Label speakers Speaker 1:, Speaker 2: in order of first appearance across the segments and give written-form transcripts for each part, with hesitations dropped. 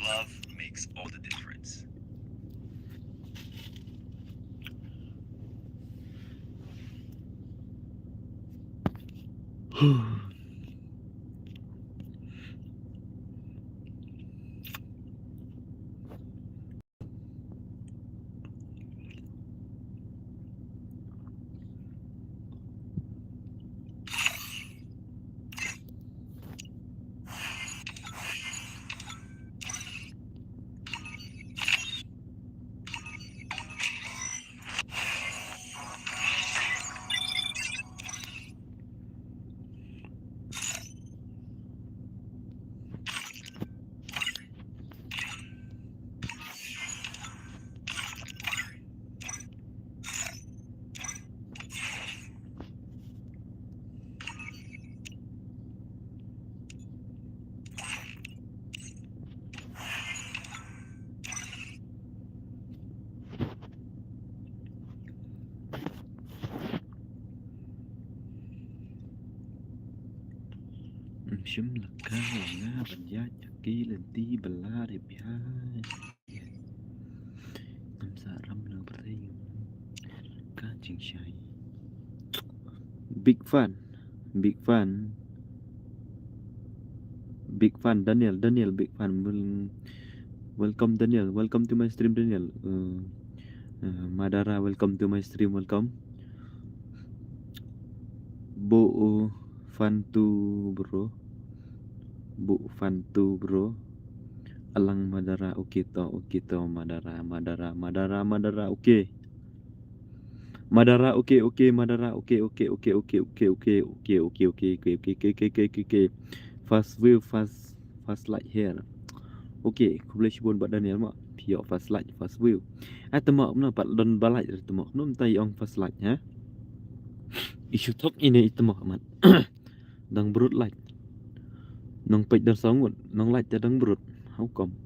Speaker 1: Love makes all the difference.
Speaker 2: Shim lakka nga banja chaki lenti balari bihai nam saram lang patay kaching shy big fan big fan big fan Daniel big fan welcome Daniel, welcome to my stream Daniel. Madara, welcome to my stream, welcome. Bu Fantu bro, Bu Fantu bro. Alang Madara, okay to Madara okay. Madara okay Madara okay. Fast light here. Okay, aku boleh cibun buat Daniel mak. Pio fast light, fast wheel. Temak mana pat don balai dari temak. Nom tai ong fast light ha. Isu tok ini temak amat. Dang berut light. Nong pej dan sangut, nong light dang berut. How come?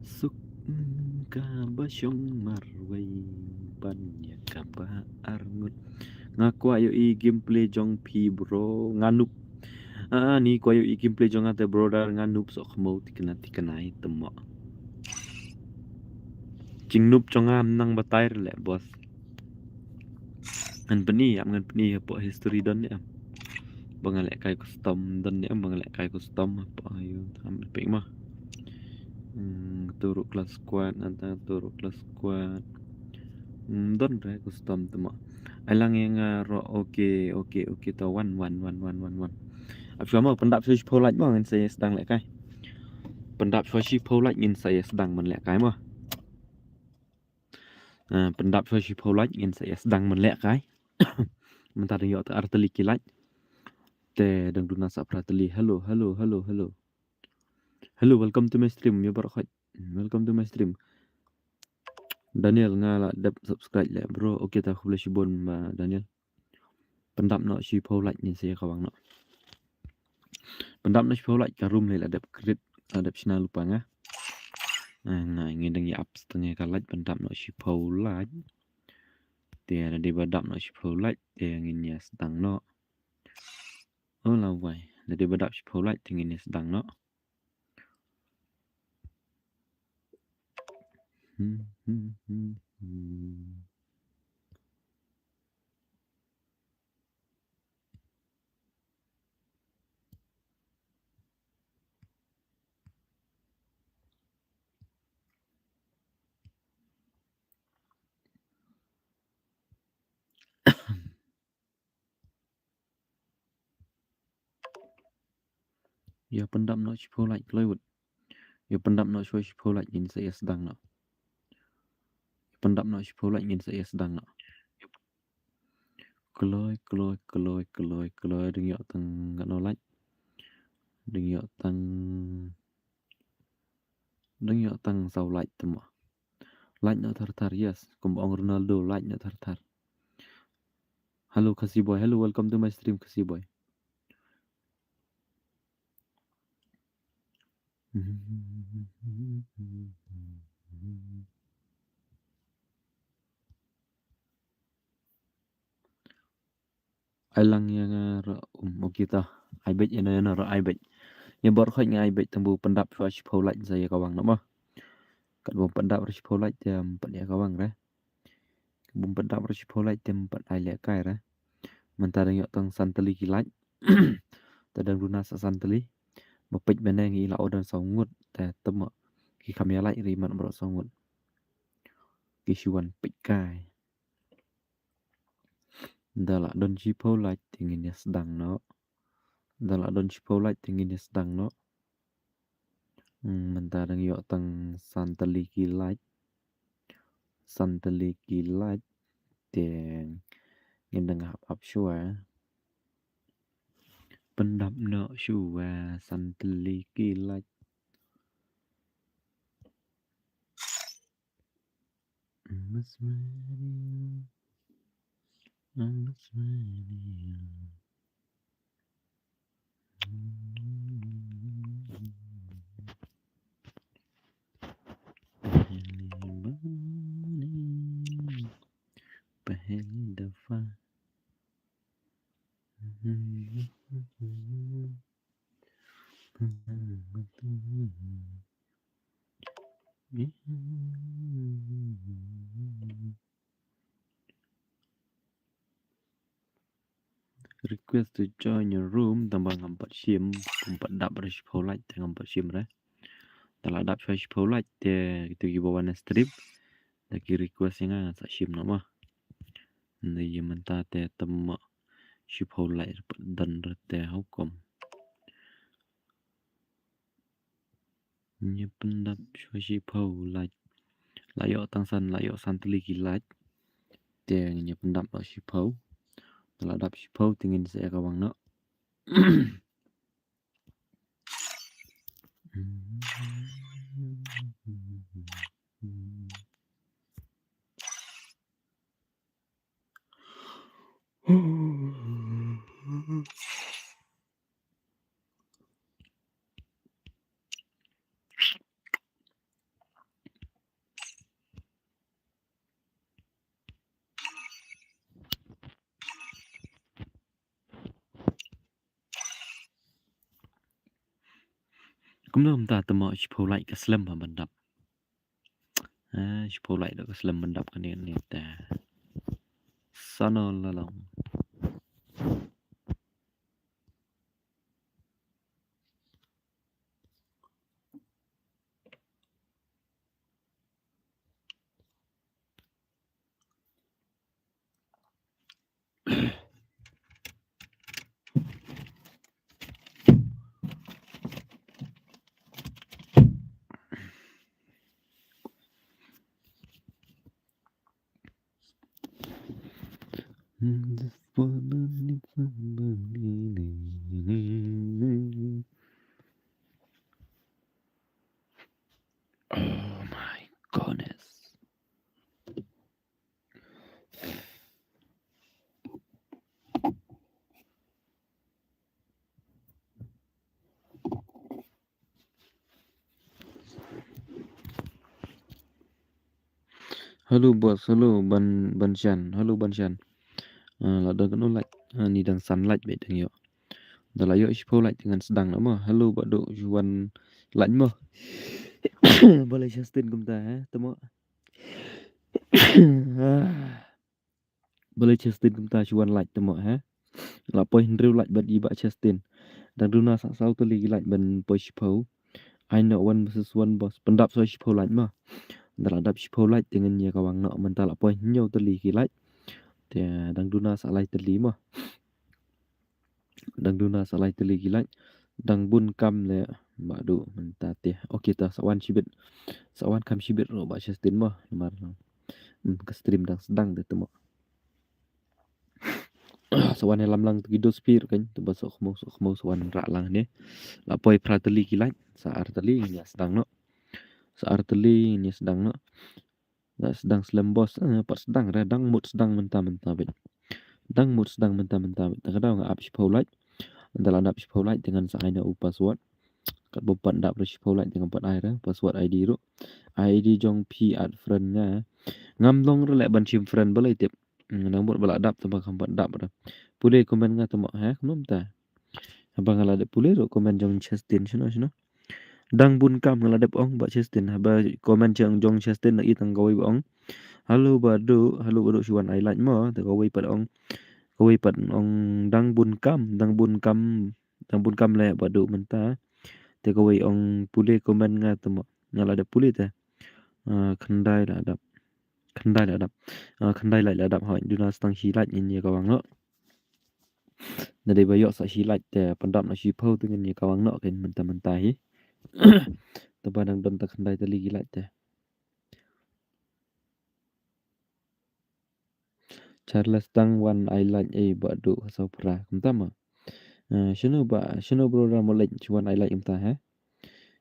Speaker 2: Suk ka basyong marway banyak kaba arngut. Ngaku ayo i gameplay jong pi bro nganup. Ni ko ayo i gameplay jong ate bro dar nganup sok mau tikenai temak. Cing nup jong nang batair le bos. Ngan peni apa history dan ya. Bangalek kai custom dan ya bangalek kai custom apa ayo ambil pek mah. Turuk kelas squad antara turuk kelas squad. Don re custom temak. Alang yang ro okay to one. Apa pendap switch polite bang saya sedang lek kai. Pendap switch polite ingin saya sedang menlek kai mah. Pendap switch polite ingin saya sedang menlek kai. Mentari yo te arteli kilat. Te dang duna sa prateli. Hello, welcome to my stream. Ya barakhat. Welcome to my stream. Daniel ngala dap subscribe le bro. Okay ta aku boleh shibon Daniel. Pendap no shi polite ingin saya kawang no. Pendap no shi polite karum le dap kredit adap sina lupa ngah. Nah, ingin dengi apps tengah kalat pendap no shi polite. Dia ada di badap no shi polite. Dia ingin ya sedang no. Oh lawai. Dari badap shi polite ingin ya sedang no. Ya pendam no shi polite kelewat. Ya pendam no shi polite ingin saya sedang no. Pendam no shi polite ingin saya sedang no. Keloi dengi tang nggak no like. Dengi tang sau like temu. Like no tar yes. Kumbang Ronaldo like no tar. Halo kasih boy. Hello, welcome to my stream kasih boy. ai lang yang ra okey tah ai bet yana ra ai bet yang bor khoi ngai bet tambu pendap chua chipau lạnh saya kawang nak mah kat bom pendap ra chipau lạnh tiam pat ya kawang ra bom pendap ra chipau lạnh tiam pat ai le kai ra mentara yok tang santeli kilat tadang luna sa santeli mapej beneng ila odan songut ta temo ki kamya lai ri man bro songut ki shuan pej kai dala don chipau lạnh tingin ya sedang no dala don chipau lạnh tingin ya sedang no mentara yok tang santeli kilat tiang ngendeng hap shua pendap no shua santeli kilat Mas Maria, Mas Maria. पहली दफा request to join your room tambah ngampat sim pumpat dap bersih polite ngampat sim ra tala dap bersih polite te gitu gibawa na strip lagi request yang sa sim nama ni yementa te temma si polite dan rete hukum ni pendap si polite layo tangsan layo santli kilat te ni pendap si pau tala dap si pau tingin saya kawang nak cũng không ta tầm mọi chụp lại cái slam mà mình đập chụp lại được cái slam mình đập cái này ta sana là lòng Just wanna need somebody. Oh my goodness. Halo bos, halo Ban Shan, halo Ban Shan. Là đơn nó lại ni đang sắn lạnh vậy thằng yo. Đó là yo ipo lạnh dengan sedang nama. Halo Pak Dok Juan lạnh mah. Boleh Justin kumta ha, temo. Boleh Justin kumta Juan lạnh temo ha. Là poi rêu lạnh bật đi bạ Justin. Đang đuna sang sau tôi lì lạnh bần poi ipo. I know one versus one boss. Pendap so ipo lạnh mah. Dalam dap ipo lạnh dengan ya kawang nak mentala poi nyau tôi lì lạnh. Thì đang đuna sang lại tôi lì mah. Đang đuna sang lại tôi lì lạnh. Đang bun cam le mbak do menta teh okey ta sawan kam shibit ro ba Justin mah mar ke stream dang sedang tu temo sawan lam lang tu gido spir kan tu ba sok mo sawan ra lang ni la poi prateli kilat sa arteli nya sedang no sa arteli nya sedang no na sedang slembos pat sedang radang mut sedang menta bet dang mut sedang menta bet kadang ngap shipolait dalam dap shipolait dengan sa aina password kat bopat ndak bershipolait dengan pat air password ID ro ID jong P at friend nya ngam long relek ban sim friend boleh tip nang buat balak dap tembang kampat dap dah. Pulih komen nga tembak belum ta. Abang ngala de pulih ro komen jong Chestin shino. Dang bun kam ngala de ong ba Chestin haba komen jong Chestin na itang gawai ba ong. Halo badu syuan ai laj mo ta gawai pad ong. Gawai pad ong dang bun kam le badu menta. Te gawai ong pulih komen nga tembak ngala de pulih ta. Khandai la dap. Khandai lại là đập hỏi Duna stang shi lạnh nhìn nhiều kawang nọ. Nà đây bayok sa shi lạnh te pandap na shi phau tu nhìn nhiều kawang nọ ken mentah hi. Ta padang don ta khandai ta ligi lạnh te. Charles tang wan ai lạnh e ba du sau pra kumta ma. Shino bro ra mo lạnh chuan ai lạnh kumta ha.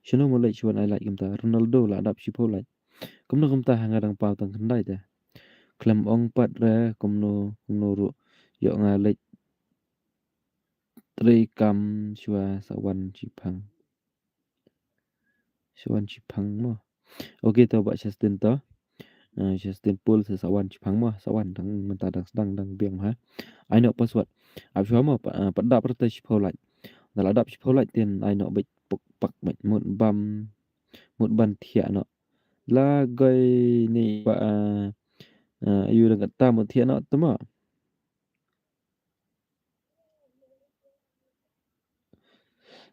Speaker 2: Shino mo lạnh chuan ai lạnh kumta Ronaldo la đập shi phau lạnh. Kumta hangadang pau tang khandai te. Klam ong pat ra kumno ru yo nga lech Tri kam shua sawan chipang mo. Okay to ba Justin to. Justin Pool sa sawan chipang mo. Sawan dang menta dang biang ha. Ai no password. Ap shua mo padap rata shipau lạnh. Dal adap shipau lạnh tiền ai no bịch pak bịch một ban thia no. La goi ni ba ayu dang ta một thia no tama.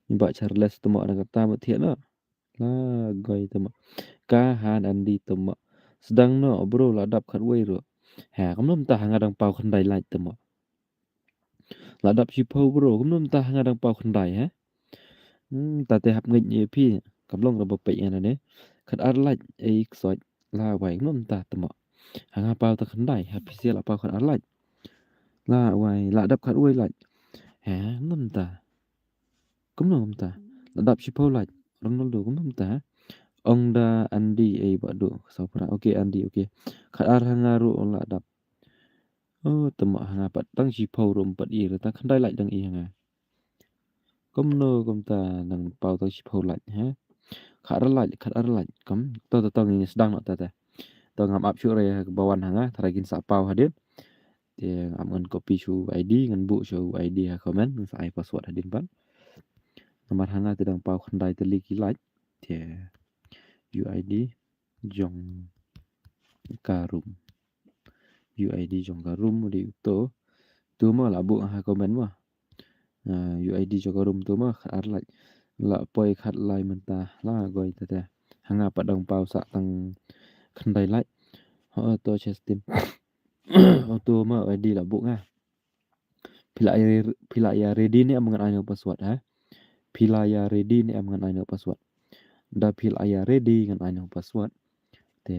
Speaker 2: Ni ba Charles tama dang ta một thia no. La goi tama. Ka han andi tama. Sedang no bro la dap khat wei ro. Ha kamnom ta hangadang pau khandai lai tama. La dap shi phau bro kamnom ta hangadang pau khandai ha. Ta te hap ngej ye phi kamlong ra bapei ana ne. Khat ar lai e soi la wai kamnom ta tama. Hanga pau ta khandai ha phi sia la pau khat ar lai. La wai la dap khat wei lai. Ha kamnom ta. Kamnom ta. La dap shi phau lai. Ronaldo kamnom ta. Ong da Andi e badu sopra. Okay Andi okay. Khat ar hangaru on la dap. Oh tama hanga pat tang shi phau rom pat i ta khandai lại dang i hanga. Komno ta nang pau tang shi phau lại ha. Khat ar lại kam to ni sedang no ta. To ngam ap shu re bawan hanga tharagin sa pau hadin. Te ngam ngan copy shu ID ngan bu shu ID ha comment ngan sa ai password hadin pan. Nomor hanga te dang pau khandai te liki like. Te UID jong karum. UID jong karum di to. Tu ma la bu ha comment ma. UID jong karum tu ma khat ar lại. La poi khat lai menta la goi ta. Hanga pa dang pau sa tang khandai lại. Ho to Chestin. Tu ma UID la bu nga. Pila ya ready ni am ngan ai no password ha. Pila ya ready ni am ngan ai no password. Da pila ya ready ngan ai no password. Te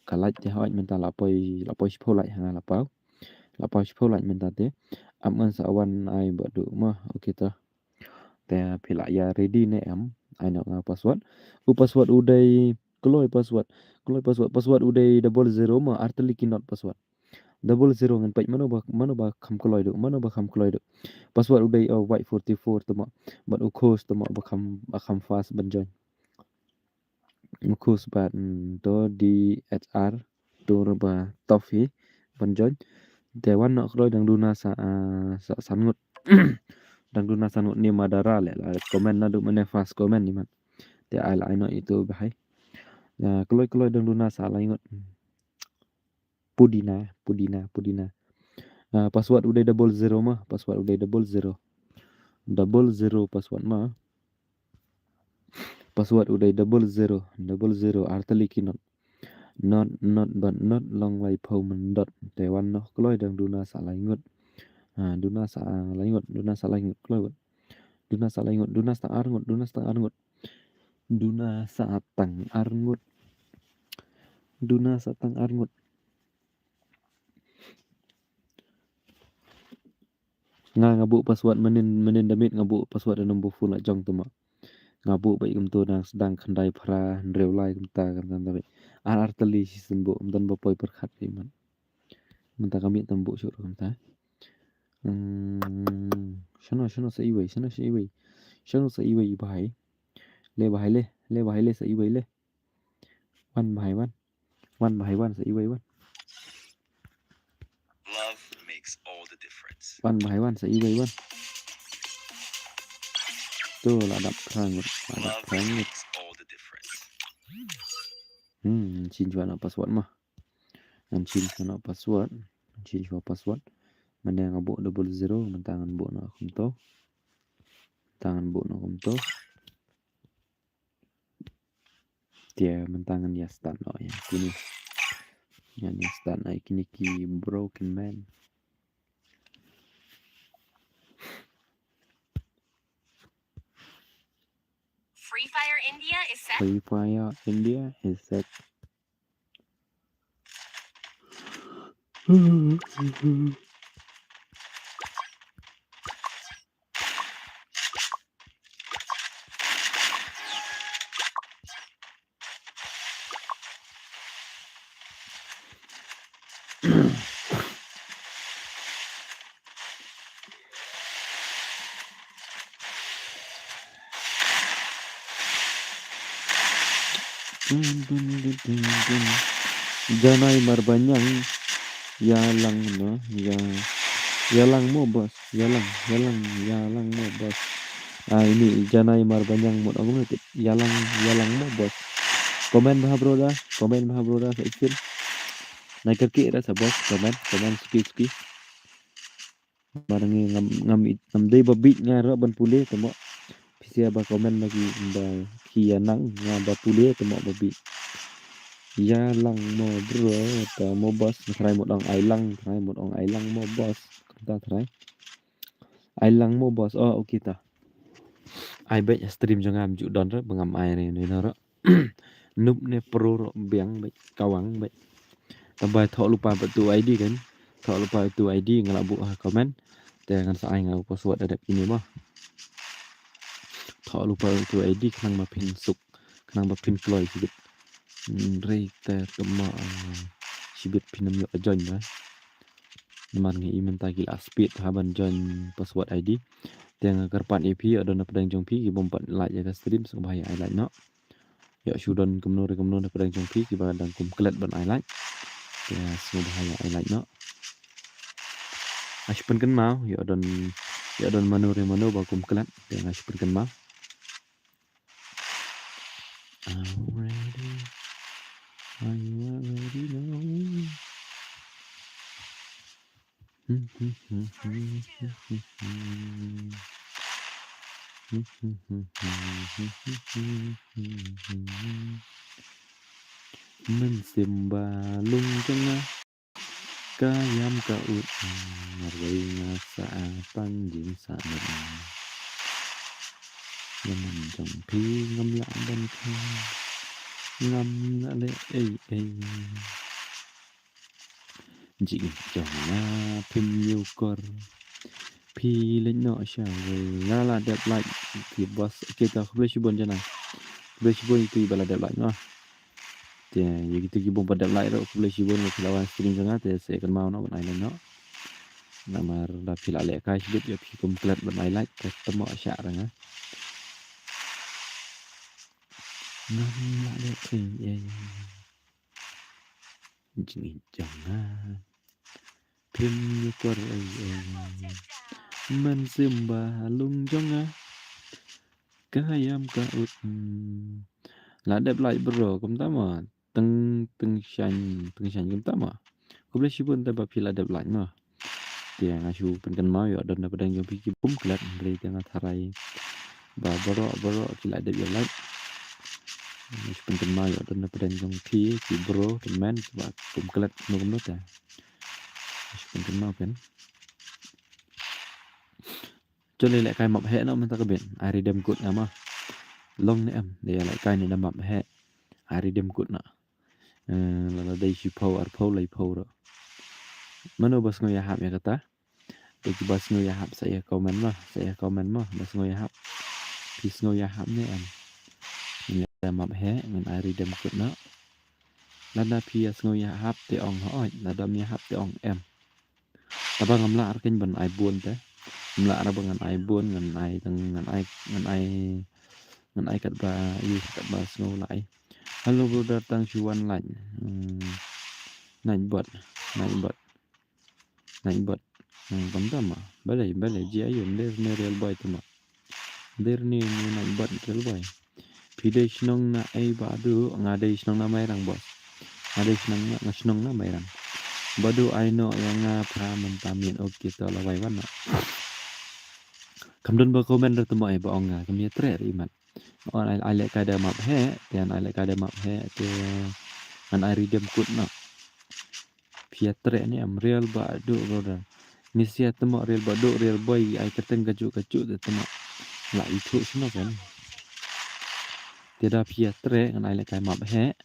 Speaker 2: kalaj te hawaj menta la poi shpho lại hanga la pau. La pau shpho lại menta te. Am ngan sa awan ai badu ma okay ta. Te pila ya ready ni am ai no nga password. Password udai kloi password. Password udai 00 ma artli kinot password. 00 ngan paj mano ba kham kloi du. Password udai white 44 tama. But ukos tama ba kham fast banjoin. Ukos ba to di HR to ba tofi banjoin. Te wan no kloi dang duna sa sangut. Dang duna sangut ni madara le la comment na du mane fast comment ni man. Te ai la no itu bahai. Kloi dang duna sa la ingot. Pudina. Password udah 00 mah, password udah 00. 00 password mah. Password udah 00 artli kinot. Not long lai phau man dot te wan no kloi dang duna sa la ingot. Duna sa la ingot kloi. Duna sa la ingot, duna sa arngot. Duna sa tang arngot. Ngabu password menin damit ngabu password nombor full jong tu ma. Ngabu baik tu nang sedang khandai phra rew lai ta kan tapi ar teli season bu dan bapoi perkhat man. Menta kami tembu syuk ta. Shano sa iwei. Shano sa iwei bahai. Le sa iwei le. Wan bahai wan sa iwei wan.
Speaker 1: Love makes all the difference.
Speaker 2: Wan bahai wan sa iway wan. Tu lah dap perang. Ada
Speaker 1: Love
Speaker 2: perang ni.
Speaker 1: makes all the difference.
Speaker 2: Chin chua nak password mah. Chin chua nak password. Chin chua password. Mana yang abuk 00 mentangan buk nak kumto. Tangan buk nak kumto. Dia mentangan ya start no yang kini. Yang start naik kini ki broken man.
Speaker 3: Free Fire India is set.
Speaker 2: Free Fire India is set. Janai marbanyang yalang no yalang mo bos yalang mo bos. Ini janai marbanyang mo aku nanti yalang mo bos. Komen bah bro dah sa ikil. Naik kaki dah sa bos komen ski. Barangi ngam dei babit ngara ban pule temo. Pisia ba komen lagi ba kianang ngaba pule temo babit. Yalang mo bro ta mo bos try một ong ailang mo bos ta try ailang mo bos okay ta ai bet stream cho ngam ju don ra bangam ai ni no ra nup ne pro ro biang bet kawang bet tambah thọ lupa betu ID kan thọ lupa betu ID ngalabu komen jangan saai ngau password ada ini mah thọ lupa betu ID kanang ma pin suk kanang ma pin ploy sikit Reiter kema sibit pinam yo join ba naman ngi iman tagil aspit haban join password ID tiang karpan EP ada na pedang jong pi ki bompat like ya stream so bahaya I like no ya sudon kemno na pedang jong pi ki ba dang kum klet ban I like ya so bahaya I like no aspen kan mau ya don manu ba kum klet ya aspen kan mau already know. Mensimbalung tengah kayam kaut marwai ngasa panjing sanen ngam jong pi ngam la ban khang ngam la le chị chồng phim nhiều cor phi lên nọ chả về là đẹp lại thì boss kita flexible cho này flexible itu ibarat đẹp lại nữa thì gitu gibong pada đẹp lại rồi flexible mà lawan string sangat thì sẽ akan mau nó bên này nó nama dah pila lek kai sedip ya phi komplit bên này lại cái temo chả rồi á ngam lại đẹp thì chị chồng phim như cor mensimbalung jonga kayam kaut là đẹp lại bro cũng ta mà từng sanh cũng ta mà cũng lấy sibun ta bapil đẹp lại mà dia ngasu penkan mau ya dan dapat yang pikir bum kelat dari tengah tarai ba bro kila đẹp lại ngasu penkan mau ya dan dapat yang ki bro teman ba bum kelat nom not ya ngasu penkan mau kan cho nên lại cài mập hẹ nó mình ta có biển ai đem cột nào mà long này em để lại cài này là mập hẹ ai đem cột nọ là đây chỉ po lấy po rồi mana bas ngoy hap ya kata bagi bas ngoy hap saya komen mah bas ngoy hap pis ngoy hap ni em ini map he ngan ai đem cột nọ lada pia ngoy hap te ong hoi lada mi hap te ong em apa ngamla arken ban ai buon te ngamla ara bangan ai buon ngan ai kat ba kat ba snow lại halo bro datang cuan lạnh nạnh bật naik bot pantama balai ji ayun der ne real boy tama der ni naik bot real boy pide shnong na ai badu ngadai shnong na mairang bos ngadai shnong na mairang badu ai no yang pra mentamin oke to lawai wana kamdon ba komen ra tama ai ba onga kamia tre rimat on ai lek kada map he tian ai lek kada map he te an ai redeem kut na Pietre ni am real ba do roda. Ni sia temo real ba do real boy ai keteng kaju te temo. La itu semua kan. Tiada Pietre kan ai lekai map he.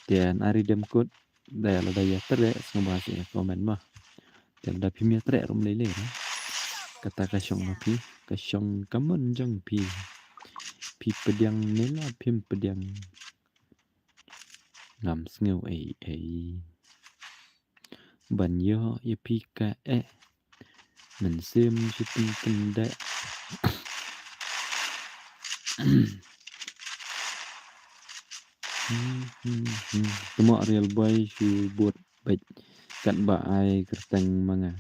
Speaker 2: Tian ari dem kut daya la daya tre semua bahasa komen mah. Tian da Pietre rum lele kan. Kata kasyong na pi kasyong kamun jang pi. Pi pediang nela pim pediang. Ngam sngeu ai. Ban yo ya pi ka mình xem cho tin đấy semua real boy si buat baik kan ba ai kerteng manga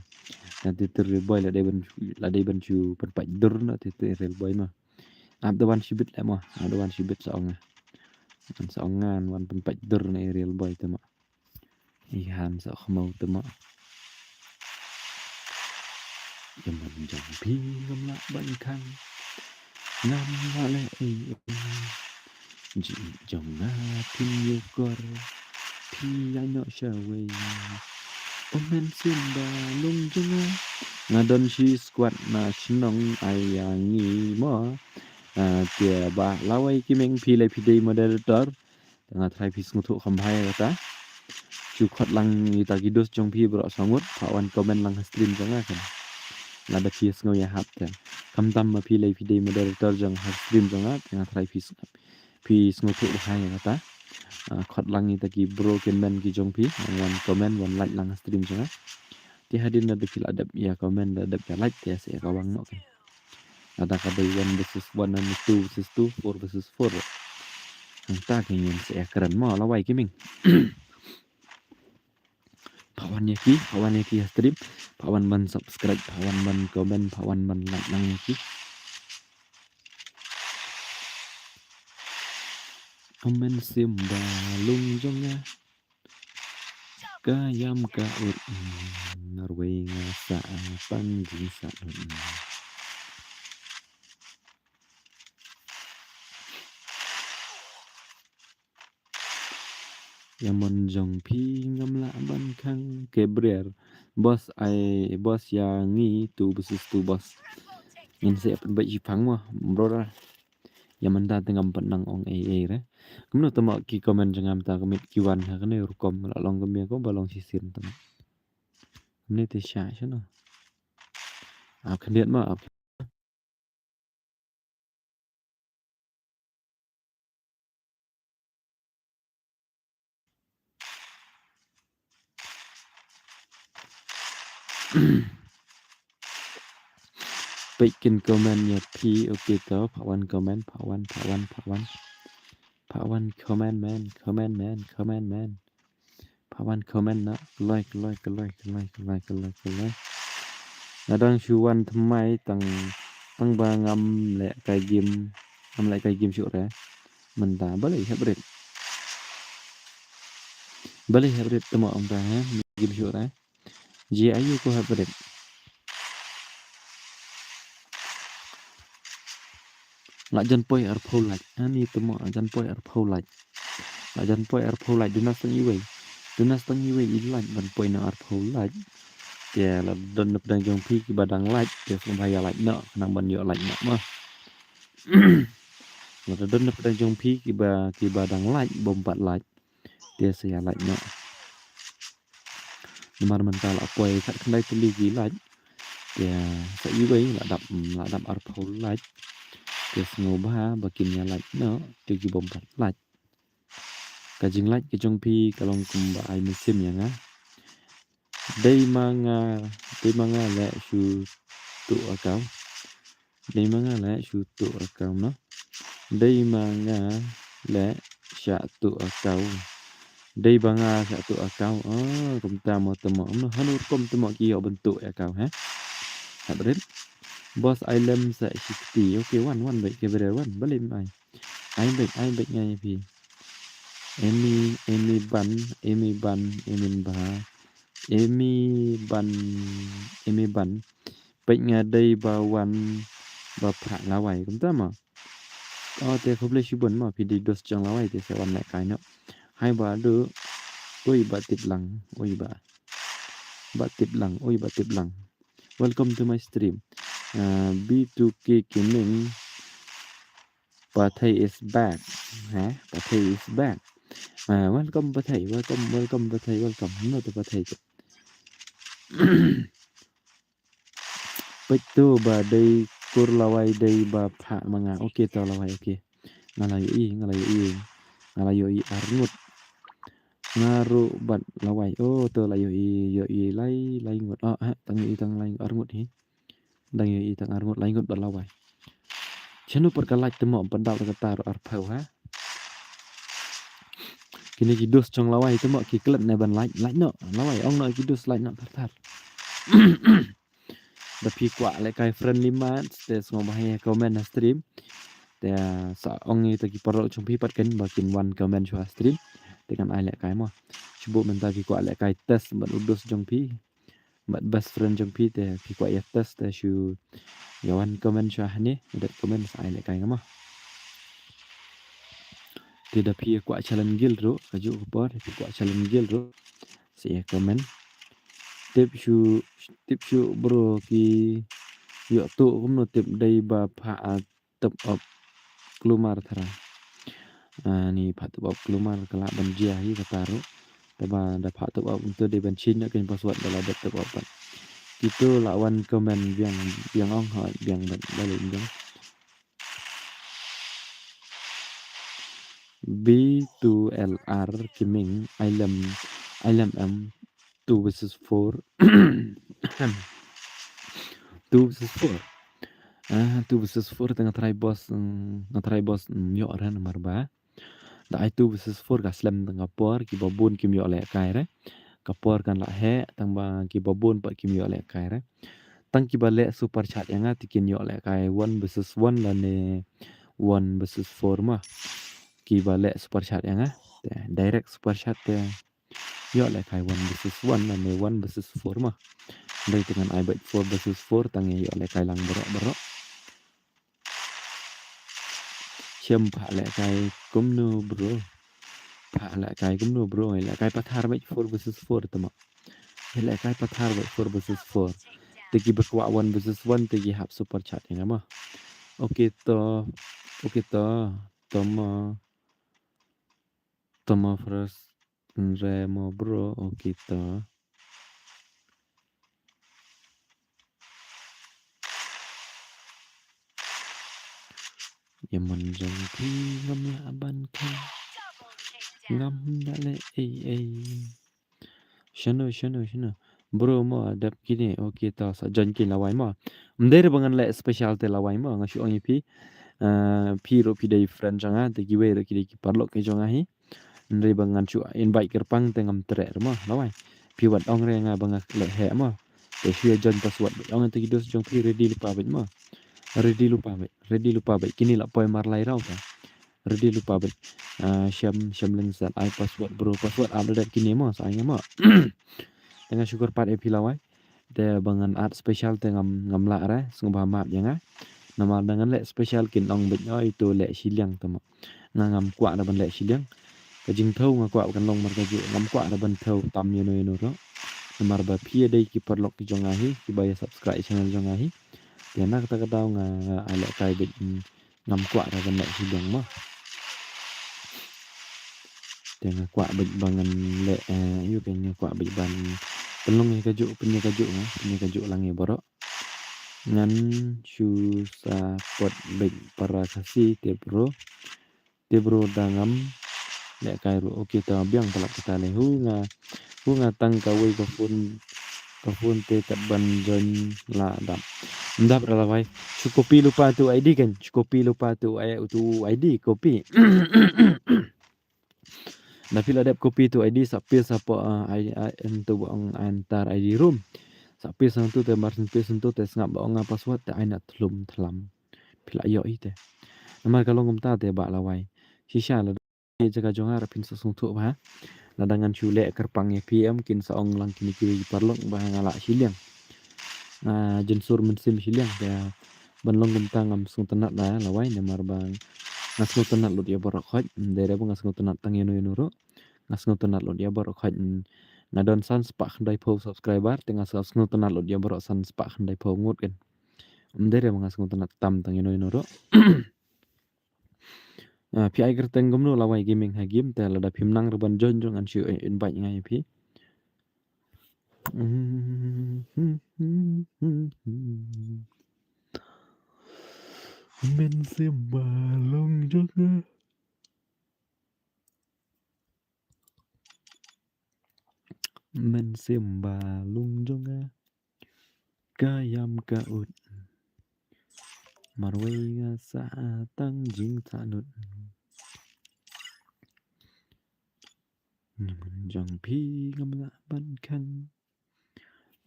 Speaker 2: nanti real boy là đây bên chu perpat dur na ti real boy mah ada wan sibit lah mah ada wan sibit saongan wan perpat dur na real boy tu mah ihan sa khmau tu mah yang menjang pi ngam la ban khang ngam la le ji jong na pin yo kor pi ai no shawe omen simba lung junga ngadon si squad na chinong ayangi mo tia ba lawai kimeng pi le pi dei moderator tengah try pi nguthu khambai kata chu khot lang ita gidos jong pi bro sangut pawan komen lang stream janga kan nada pi ngo ya hap kan kamtam ma pi le pi dei moderator jang stream janga tengah try pi nguthu hai kata khot lang ita ki broken man ki jong pi one comment one like lang stream janga ti hadin ada fil adab ya comment ada ya like ya se kawang no kan ada kada 1 versus 1 and 2 versus 2 4 versus 4 ta kengin se keren mo lawai kiming pawan ki stream pawan man subscribe pawan man comment pawan man like lang ki comment simba lung jonga kayam ka ut Norway nga sa panggung sa Yamon jong pi ngam la ban khang Gabriel boss yang ngi tu versus tu boss in se pen bai phang mo bro Yaman ta tengam penang ong re kumno tama ki comment jangam ta komit kiwan ha kene rukom la long kemia ko balong sisin tam ne te sha chano khendiat ma bikin komennya pi oke to pawan komen pawan comment man pawan komen na like nadang chuan thamai tang ba ngam le kai game chu ra mình ta balai hybrid tamo ông ta ha game chu ra ji ayu ko hybrid la jan poi ar phol like ani tamo jan poi ar phol like la jan poi ar phol like dunas tang iwe like ban poi na ar phol like ya la don nap dang jong pi ki badang like ya sum bhaya like no nang ban yo like no ma la don nap dang jong pi ki badang like bom pat like ya saya like no mar mental apoi khat khnai tu li gi like ya sa iwe la dap ar phol like ya sngo ba bakin ya like no tu ki bom pat like ka jing like ki jong pi kalong kum ba ai musim ya nga đây manga le su tu account đây manga le su tu account no đây manga le sha tu account Đây banga satu akau. Kum tamo temo. Hanur kum temo ki yo bentuk akau ha. Habrin. Boss Island sa Shikti. Okay, one baik ke berer one. Balim ai. Ai baik ngay pi. Emi ban. Baik ngay đây ba one ba phạ lawai kum tamo. Te khoble shibon ma pi di dos chang lawai te se one lại cái no. Hai ba do. Oi ba tip lang. Welcome to my stream. B2K Gaming. Pathai is back. Pathai is back. Welcome Pathai. Welcome Pathai. Welcome. No to Pathai. Betul ba day kur lawai day ba pha manga. Okay tau lawai okay. Ngalayo i arngut. Ngaru bat lawai. Oh to layo i lai ngut. Tang lai arngut hi. Dang i tang arngut lai ngut bat lawai. Chanu perkalaj temo pendal kata arpau ha. Kini kidus chong lawai temo ki klet ne ban like no lawai ong no kidus like no tartar. Tapi kwa le kai friendly match te ngomai comment na stream. Te sa ong itu ki parok chong pi pat kan bakin one comment chua stream. Dengan ai le kai mo. Cuba menta ki kwa le kai test bat udus chong pi. Bat best friend chong pi te ki kwa ya test te shu yawan comment chua ni udah comment sa ai le kai mo. Tidak pi kwa challenge gil ro kaju ko pi kwa challenge gil ro si comment tip shu bro ki yo tu kum no tip dai ba pha tep op klumar thara ni pha tep op klumar kala ban jia hi kata ro taba da pha tep op untuk de ban chin kan password dala dat tep op itu lawan comment yang ong ha yang ban balik yang B2LR Gaming Island M 2 versus 4 2 versus 4 tengah try boss yo ran nomor ba da 2 versus 4 ka slam tengah por ki babun kim yo le kai re kapor kan la he tang ba ki babun pa kim yo le kai re tang ki ba le super chat yang tikin yo le kai 1 versus 1 la ne 1 versus 4 ma ki balik super chat yang direct super chat yo le kai 1 versus 1 dan 1 versus 4 mah dari dengan I bet 4 versus 4 tangnya yo le kai lang berok chem pha le kai kumnu bro le kai pathar bet 4 versus 4 tama le kai pathar bet 4 versus 4 tegi bekwa 1 versus 1 tegi hap super chat yang mah okay to Toma first remo bro kita Yaman jang pi ngam laban kan ngam dale shano bro mo adap kini okay ta sa jan kin lawai ma mder bangan le special te lawai ma ngashu ong pi ro pi dai friend janga te giwe ro ki parlo ke jonga hi ndai bangan chu invite kerpang tengam tre ma lawai pi wat ong re nga banga le he ma te shu jan password ong te gidos jong pi ready lupa bet ma ready lupa bet kini la poi mar lai rau ta ready lupa bet syam leng sat ai password bro password ada kini ma sa ma tengah syukur pat epi lawai te bangan art special tengam ngam la ra sungba map yang nama dengan le special kin ong bet itu le siliang tama ngam kwa da ban le siliang ka jing thau nga kwa kan long mar ka ju ngam kwa da ban thau tam yeno ro mar ba phi dei ki parlok ki jonga hi ki ba subscribe channel jonga hi ya nak ta ka daw nga ala kai bet ngam kwa da ban le siliang ma tengah kwa bet bangan le yu kan kwa bet ban pelong ka ju punya ka ju langi borok ngan susah pot baik para kasih te bro dangam le kai ro okay ta biang pala kita le hu nga tang ka wei ka phun te kat ban jon la ndap ra vai cukupi lupa tu ID ID kopi Tapi lah dep copy tu ID sapir sapa untuk ang antar ID room. Sapir sang tu te marsin pir tu te ngap ang password te aina tlum tlam. Pila yo ite. Nama kalau ngum ta te ba lawai. Shisha la jaga jongar pin sosung tu ba. Ladangan chule kerpang PM kin saong lang kini kiri parlong ba ngala siliang. Jensur mensim siliang te ban long ngum ta ngam sung tenat la lawai namar bang ngasngu tenat lut ya borok khoj dere bang ngasngu tenat tang yenu yenu ngasngu tenat lut ya borok khoj ngadon san spak khandai po subscriber te ngasngu tenat lut ya borok san spak khandai po ngut kan dere bang ngasngu tenat tam tang yenu yenu pi ai gerteng gomno lawai gaming ha game te lada phimnang reban jon jong an shu invite ngai pi men sembalong juga men sembalong juga kayam kaut marwai nga sa tang jing tanut jang pi ngam la ban kan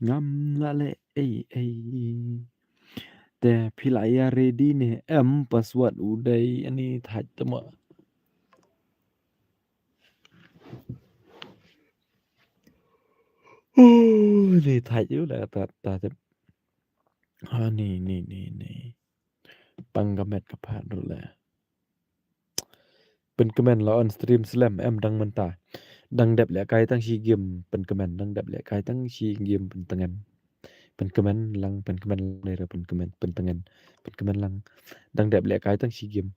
Speaker 2: ngam la le te pilaya ready ne password udai ani thaj tama ni thaj yu la ta ni panggamet kapat dulu pen kemen la on stream slam dang mentah dang dep le kai tang si game pen kemen dang dep le kai tang si game pen tengan pen kemen lang le pen kemen lang dang dep le kai tang si game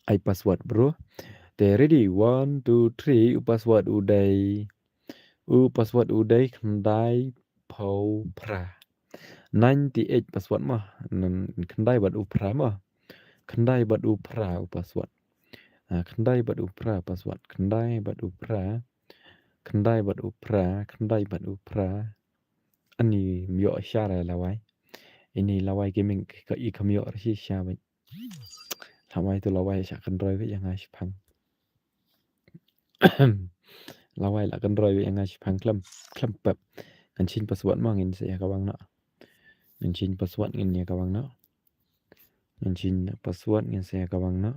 Speaker 2: ai password bro te ready 1 2 3 password password udai khandai phau pra 98 password mah khandai bat upra mah khandai bat upra password khandai bat upra password khandai bat upra ani myo shara lawai ini lawai gaming ka i kamyo shi shabai lawai tu lawai sha kan roi với yang ai phang lawai la kan roi với yang ai phang klam pep an chin password ma ngin se ka bang na an chin password ngin ya ka bang na an chin password ngin se ka bang na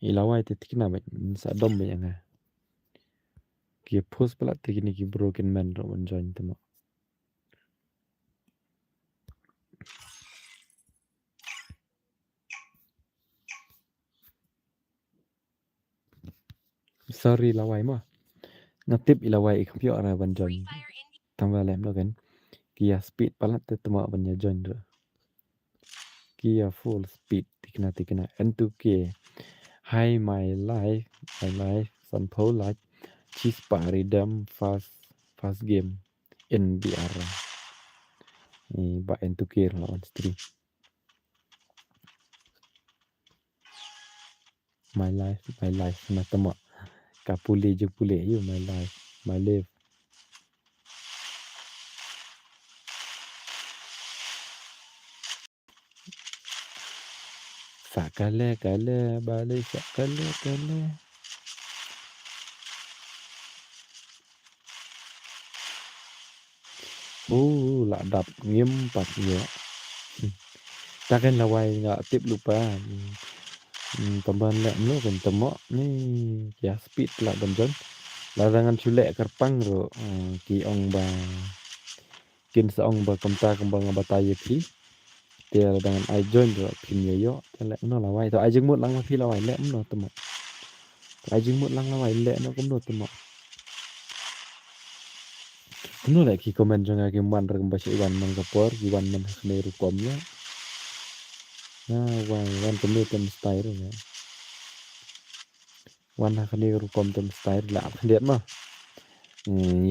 Speaker 2: ilawai te tikna ba sa dom ba yang ki post pala tikini ki broken man ro on join tama sorry lawai ma ngatip ilawai ikapyo ara ban join
Speaker 3: Free Fire India.
Speaker 2: tambah lem lo kan kia speed pala te tama ban ya join ro kia full speed tikna n2k hi my life san po like cheese paridam fast game NBR ni ba n2k lo on stream my life na tama kapule je pule you my life my life sakale bale sakale lạ đập nghiêm bạc nhựa ta kan lawai nga tip lupa tamban lem lo kan tamo ni ya speed la banjon larangan chule karpang ro ki ong ba kin sa ong ba kamta kambang ba ye phi te dengan ai join ro pin yo le no lawai to ai jing mut lang ma phi lawai lem no tamo ai jing mut lang lawai le no kom no tamo no le ki comment jonga ki man rem ba shi wan man kapor ki wan man khne ru kom ya na wan kom no tem style ya wan khne ru kom tem style la khnet ma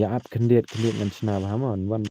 Speaker 2: ya ap khnet ngan chna ba ma wan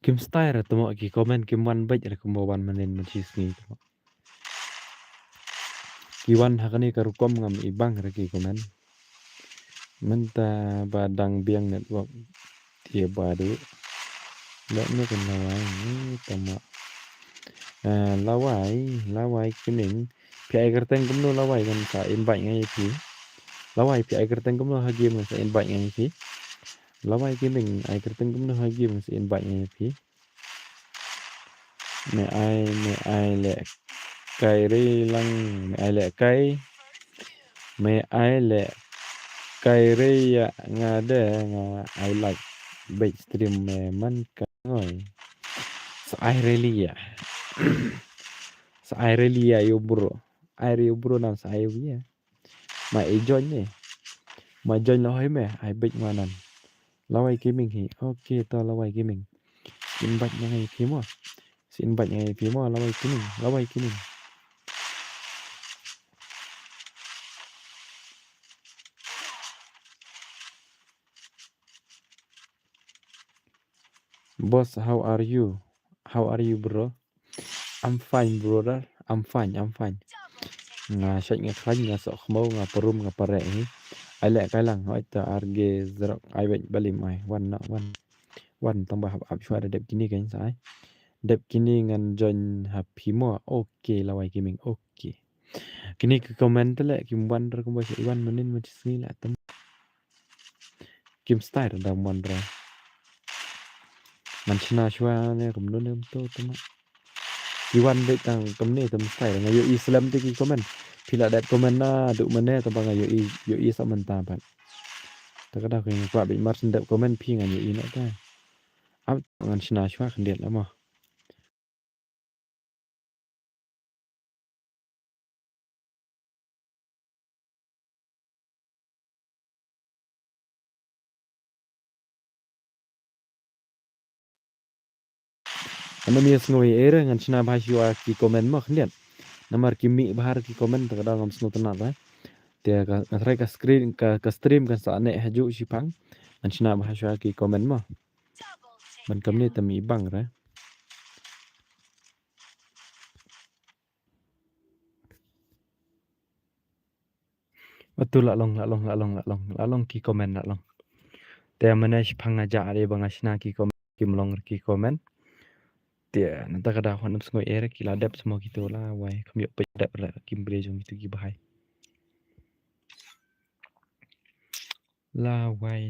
Speaker 2: Kim style temo ki komen kim wan baik ra kumbo wan manen mancis ni temo. Ki wan hakani karukom ngam ibang ra ki komen. Menta badang biang network dia badu. Lek ni kan lawai ni temo. Lawai kining pi ai kerteng kumno lawai kan sa invite ngai pi. Lawai pi ai kerteng kumno hagi man sa invite ngai pi. Lawai kining ai kerteng kumno hagi man sa invite ngai pi. Me ai lek kai ri lang me ai lek kai ri ya ngade nga ai like bait stream me man ka ngoi. Sa ai really ya. Sa ai really ya yo bro. Ai yo bro nam sa ai ya. Ma ai join ni. Ma join lo hai me ai bait manan. Lawai gaming hi. Okay to lawai gaming. Invite ngai pi mo. Invite ngai pi mo lawai gaming. Boss, how are you? How are you, bro? I'm fine, brother. I'm fine. Nga syat nga klan nga sok khmau nga perum nga pare hi. Ai lek kai lang hoi ta arge zerok ai bet balim ai wan tambah hap shwa ada dep kini kan sai. Dep kini ngan join happy mo. Okay lawai gaming. Okay. Kini ke komen tu lek kim wan ra kumba syat iwan menin macam ni lah tem. Kim style dah wan ra. Man china shwa ne kumno nem to tema. Iwan bet tang kemne tem style ngayo Islam tu ki komen. Pila dat komen na duk mene to bang yo i sa menta pat. Takada ko yung kwa bet mar sendap komen pi ngan yo i na ta. Ab ngan china shwa khendet la mo. Ana mi ngoi ere ngan china ba shwa ki komen mo khendet. Namar ki mi bahar ki komen takada ngam sno tenat la. Dia ka try ka screen ka stream kan sa ne haju sipang. Ngan china ba shwa ki komen mo. Man kamne tami bang ra. Betul lalong ki komen lalong. Dia mana sipang aja ada bang asna ki komen ki melong ki komen. Dia nanti kada hon ngoi ere ki ladap semua gitu lah wai kami pedap la kim brejong gitu ki bahai. Lawai.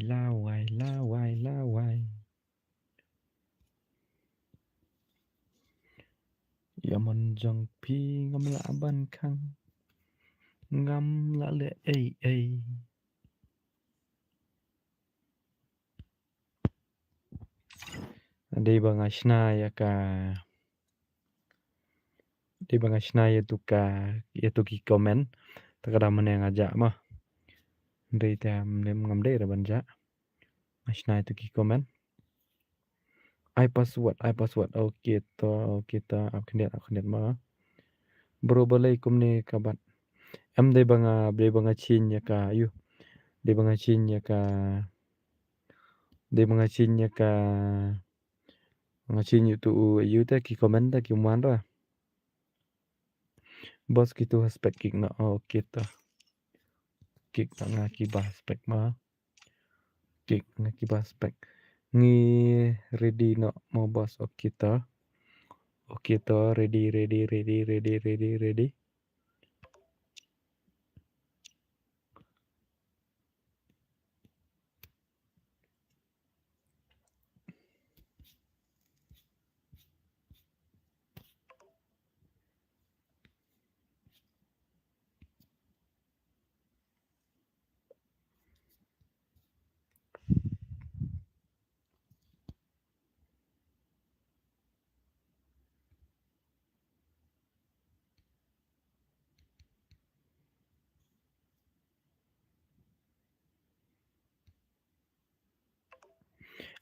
Speaker 2: Ya mon jong pi ngam la ban khang. Ngam la le ai. Di bang asna ya ka. Di bang asna ya tu ki komen. Takada meneng aja mah. Dari tam nem ngam dei ra banja. Asna itu ki komen. I password. Okay to aku kendet mah. Bro balai kum ni kabat. Am de banga chin ya ka yu. De banga chin ya ka. Ngachin yu tu yu ta ki komen ta ki muan ra. Bos gitu aspek kik na okay to. Kik na nga ki ba aspek mah. Kik nga ki ba aspek. Ngi ready no mo bos okay to. Okay to ready.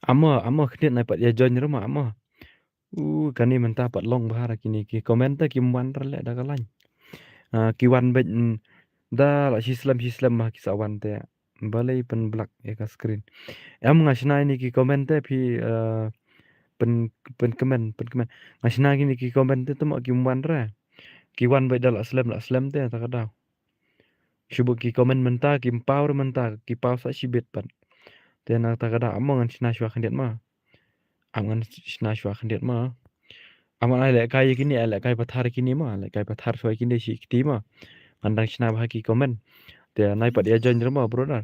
Speaker 2: Amo kendet na pat ya join rumah amo. Kani mentah pat long bahar kini ki komen ta ki muan ra le da kalany. Ki wan bet da la Islam mah ki sawan te. Balai pen black ya ka screen. Am ngasna ini ki komen te pi pen komen ngasina gini ki komen tu temo ki wan ra ki wan bai dalak slam te ta kadau shubu ki komen menta ki power menta ki pau sa shibet pan te na ta kada among an sina shwa khandet ma angan sina shwa khandet ma aman ai le kai kini ai le kai pathar kini ma le kai pathar shwa kini shi kiti ma andang sina bah ki komen te nai pat ya join ma brother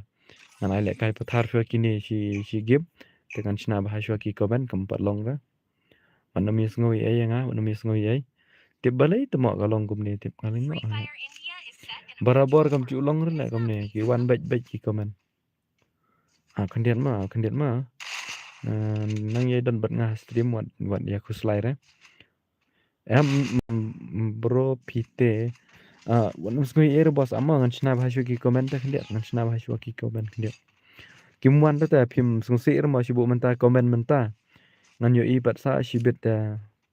Speaker 2: an ai le kai pathar shwa kini shi game te kan sina bah shwa ki komen kampat long ra mana mis ngoi ai nga mana mis ngoi ai tip balai temo kalong kumni tip kaling no
Speaker 3: Free Fire India is set in a
Speaker 2: barabor kam chu long re le kamni ki wan bet ki komen khandet ma nang ye don bat nga stream wat ya khu slide re em bro pite wan ngoi er bos ama ngan chna bha shwa ki komen ta khandet ngan chna bha shwa ki komen khandet kim wan ta phim sung se er ma shibu menta komen menta ngan yo i bat sa shibet ta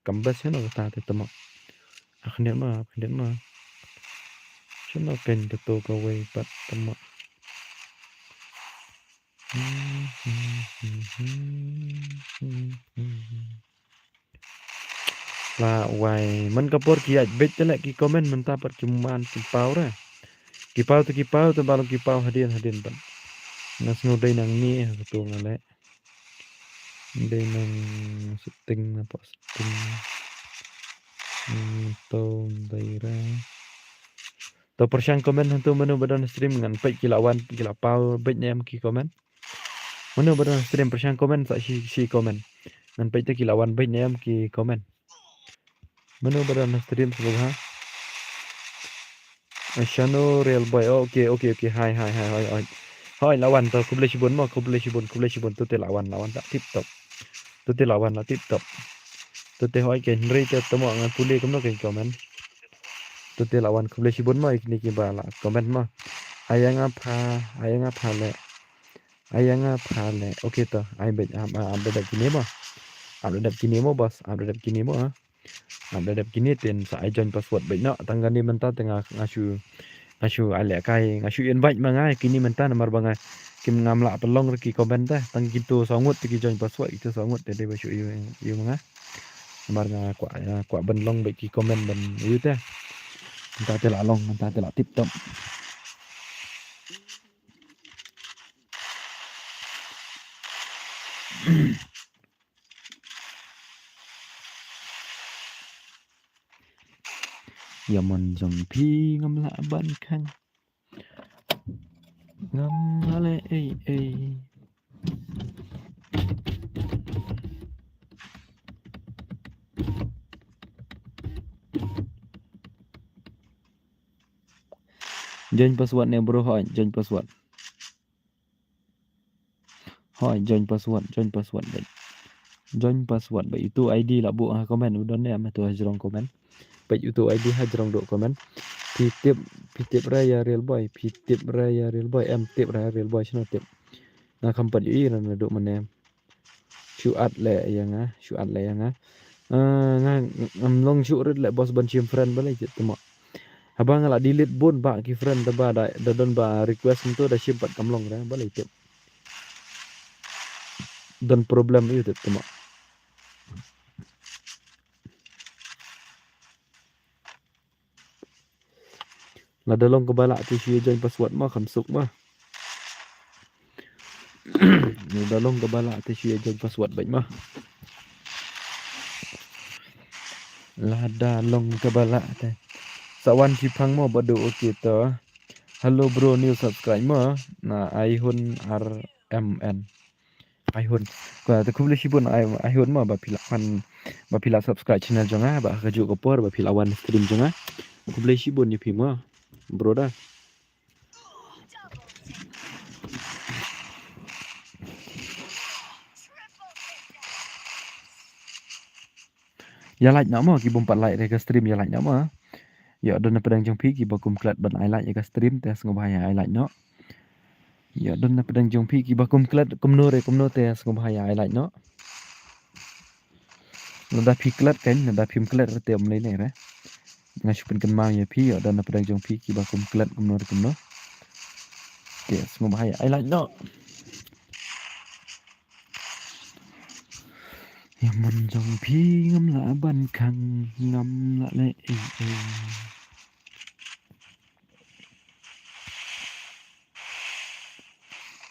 Speaker 2: kambas no ta te temo khandet ma chno pen to ka wei pat temo la wai man kapor ki aj bet le ki komen menta pat cuman ki pau ra ki pau to balong ki pau hadin pat nas no dai nang ni to ngale dai nang setting apa setting to dai ra to persyang komen hantu menu badan stream ngan pet ki lawan ki la pau bet nyam ki komen menu badan stream persyang komen sa si komen ngan pet ki lawan bet nyam ki komen menu badan stream subha Shano real boy okay hai hai lawan to kuble shibun tu te lawan tak tip top tu te lawan la tip top tu te hoi ke nri te tomo ngan puli kumno ke komen tu te lawan kuble shibun mo ikni ki bala komen mo ayanga pha le okay to ai bet bet kini mo update kini mo bos update kini mo update kini ten sa ai join password bet no tanggani menta tengah ngasu ale kai ngasu invite mangai kini menta nomor bangai kim ngamla pelong ki komen ta tang gitu songut ki join password itu songut te de basu yu manga nomor nga kwa ben long bet ki komen ben yu ta menta te la long menta te la tip top Yaman jong pi ngam la ban khang ngam ale ei join password ne bro hoi join password join password ba itu ID la bu ha komen udon ne am tu hajrong komen ba itu ID hajrong do komen pitip raya real boy em tip raya real boy chno tip na kampat yu ira na do manem shuat le yang nga long shu red le bos ban chim friend bale jet temo abang la delete bon ba ki friend da ba da don ba request tu da simpat kamlong ra bale tip dan problem itu temo la dalong ke balak tu shi join password ma kham suk ma ni dalong ke balak tu shi join password baik ma la dalong ke balak te sawan si phang mo badu okay to hello bro new subscribe ma na iHun RMN iHun kwa te kubli sibun iHun ma ba pila subscribe channel jonga ba kaju kopor ba pila wan stream jonga kubli sibun ni phima bro da ya like nama ki bompat like re ka stream ya like nama ya don pedang jong pi ki bakum klat ban I like ya ka stream tes ngobahaya I like no ya don pedang jong pi ki bakum klat kumno tes ngobahaya I like no nda pi klat kan nda phim klat te om le ne re ngasupin kan ma ya pi ya don pedang jong pi ki bakum klat kumno tes ngobahaya I like no Yang menjong pi ngam la ban khang ngam la le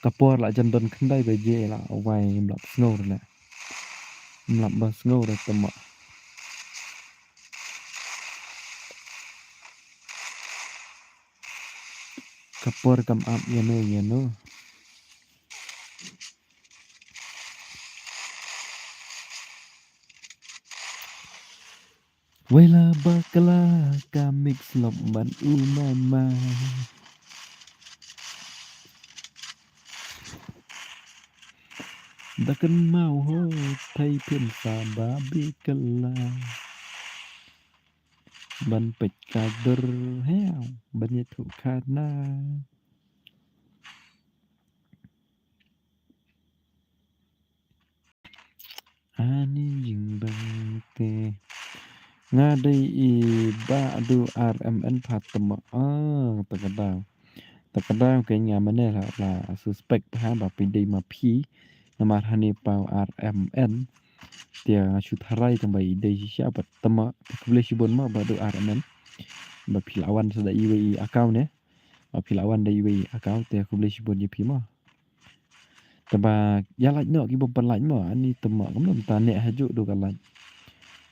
Speaker 2: kapor la jan don khandai be je la awai mlap snow la mlap ba snow ra tama kapor kam ap ya no Wela bakala ka mix lop ban mama Dakan mau ho thai phiên sa babi kala ban pek ka dur heo ban ye thu khana ani jing bang te ngadai i ba du RMN phatama takadang kayaknya mana la suspek ha ba pidai ma phi namar hani pau RMN dia syutharai tambai dai siapa tama boleh sibon ma ba du RMN ba pilawan sada IWI account ne ba pilawan da IWI account dia boleh sibon je pi ma taba ya like no ki bom like ma ani tama kam ta ne haju do kan like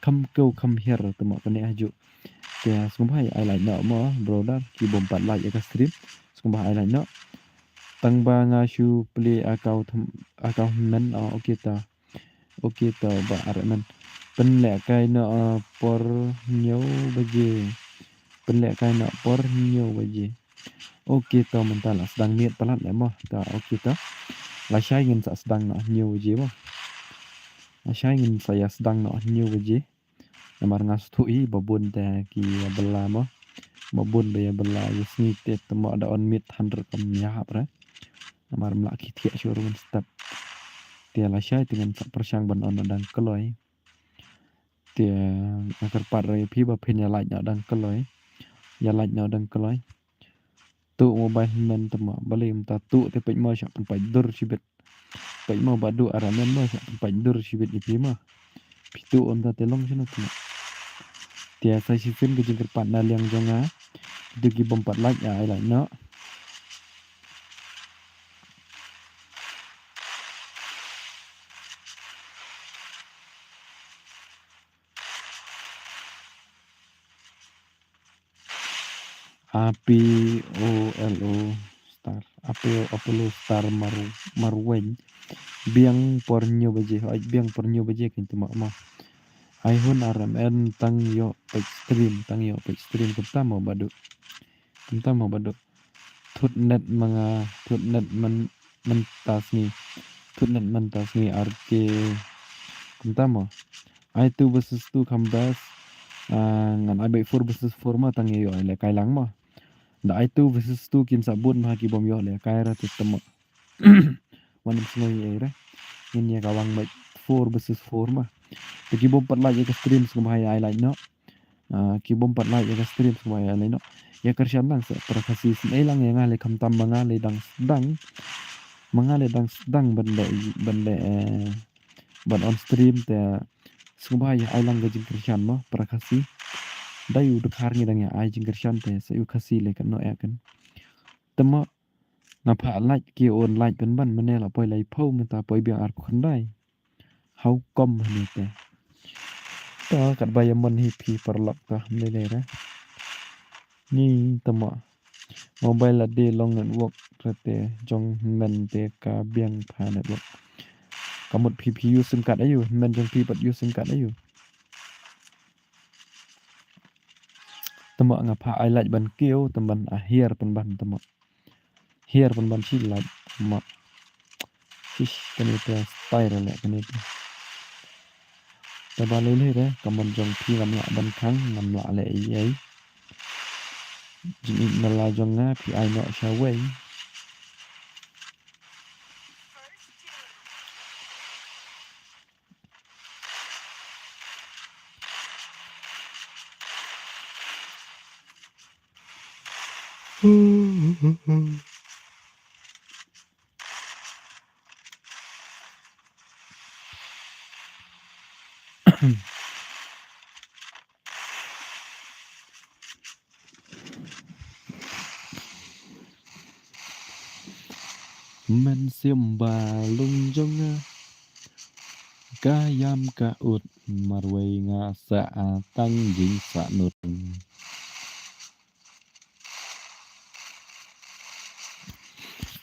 Speaker 2: come go come here tama kan ne haju dia sumbai I like no ma brother ki bom like ya stream sumbai I like no tang ba nga shu play account men okay ta ba RMN pen le kai no por nhau baje pen le kai no por nhau baje okay ta mentala sedang niat pelat le mo ta okay ta la syai ngin sa sedang no nhau baje mo la syai ngin saya sedang no nhau baje namar ngas tu I babun ta ki bela mo babun be bela yesni te temo ada on mid 100 kam ya hapra namar mlaki tiak showroom step tia la syai dengan sak persyang ban on dan keloi tia agar parai pi ba pen ya like no dan keloi ya like no dan keloi tu mobile men tama balim ta tu te pej ma syak pen pej dur sibet pej ma badu aramen ma syak pen pej dur sibet ni pi ma pitu on ta telong sino tu tia sai sifin ke jengker pat na liang jonga dugi bompat like ya I like no APOLO star APOLO star marwen biang pornyo baje ai biang pornyo baje kin tu ma ai hun RMN tang yo extreme pertama badu thut net mentas ni arke pertama ai tu versus tu kambas ngan ai bai 4 versus 4 ma tang yo le kai lang ma da ai tu versus tu kin sabun ma ki bom yo le kai ra tu temo wan semoi era ngin ya kawang bai 4 versus 4 ma ki bom pat like ke stream skum hai ai like no ki bom pat like ke stream skum hai ai no ya kersian lang se prakasi snai lang ya ngale kam tam mangale dang bende ban on stream te skum hai ai lang ke jing kersian ma prakasi dayu de khar ngi dang ya ai jing kersian te se yu khasi le kan no ya kan temo ngapa like ki on like ben ban mene la poi lai phau men ta poi biang ar khon dai hau kom ni te ta kat bayamon hi pi perlap ka mele ra ni tama mobile la de long network rate jong men te ka biang pha network kamut PPU sim card ayu men jong pi pat yu sim card ayu tama ngapa ai like ban keu tamban akhir pen ban tama here pen ban si like ma fish kani te style le kani te ta ba le re kaman jong pi ngam la ban khang ngam la le ai jing na la jong nga pi ai no sha wei Men siam balung jonga kayam ka ut marway nga sa atang jing sa nut.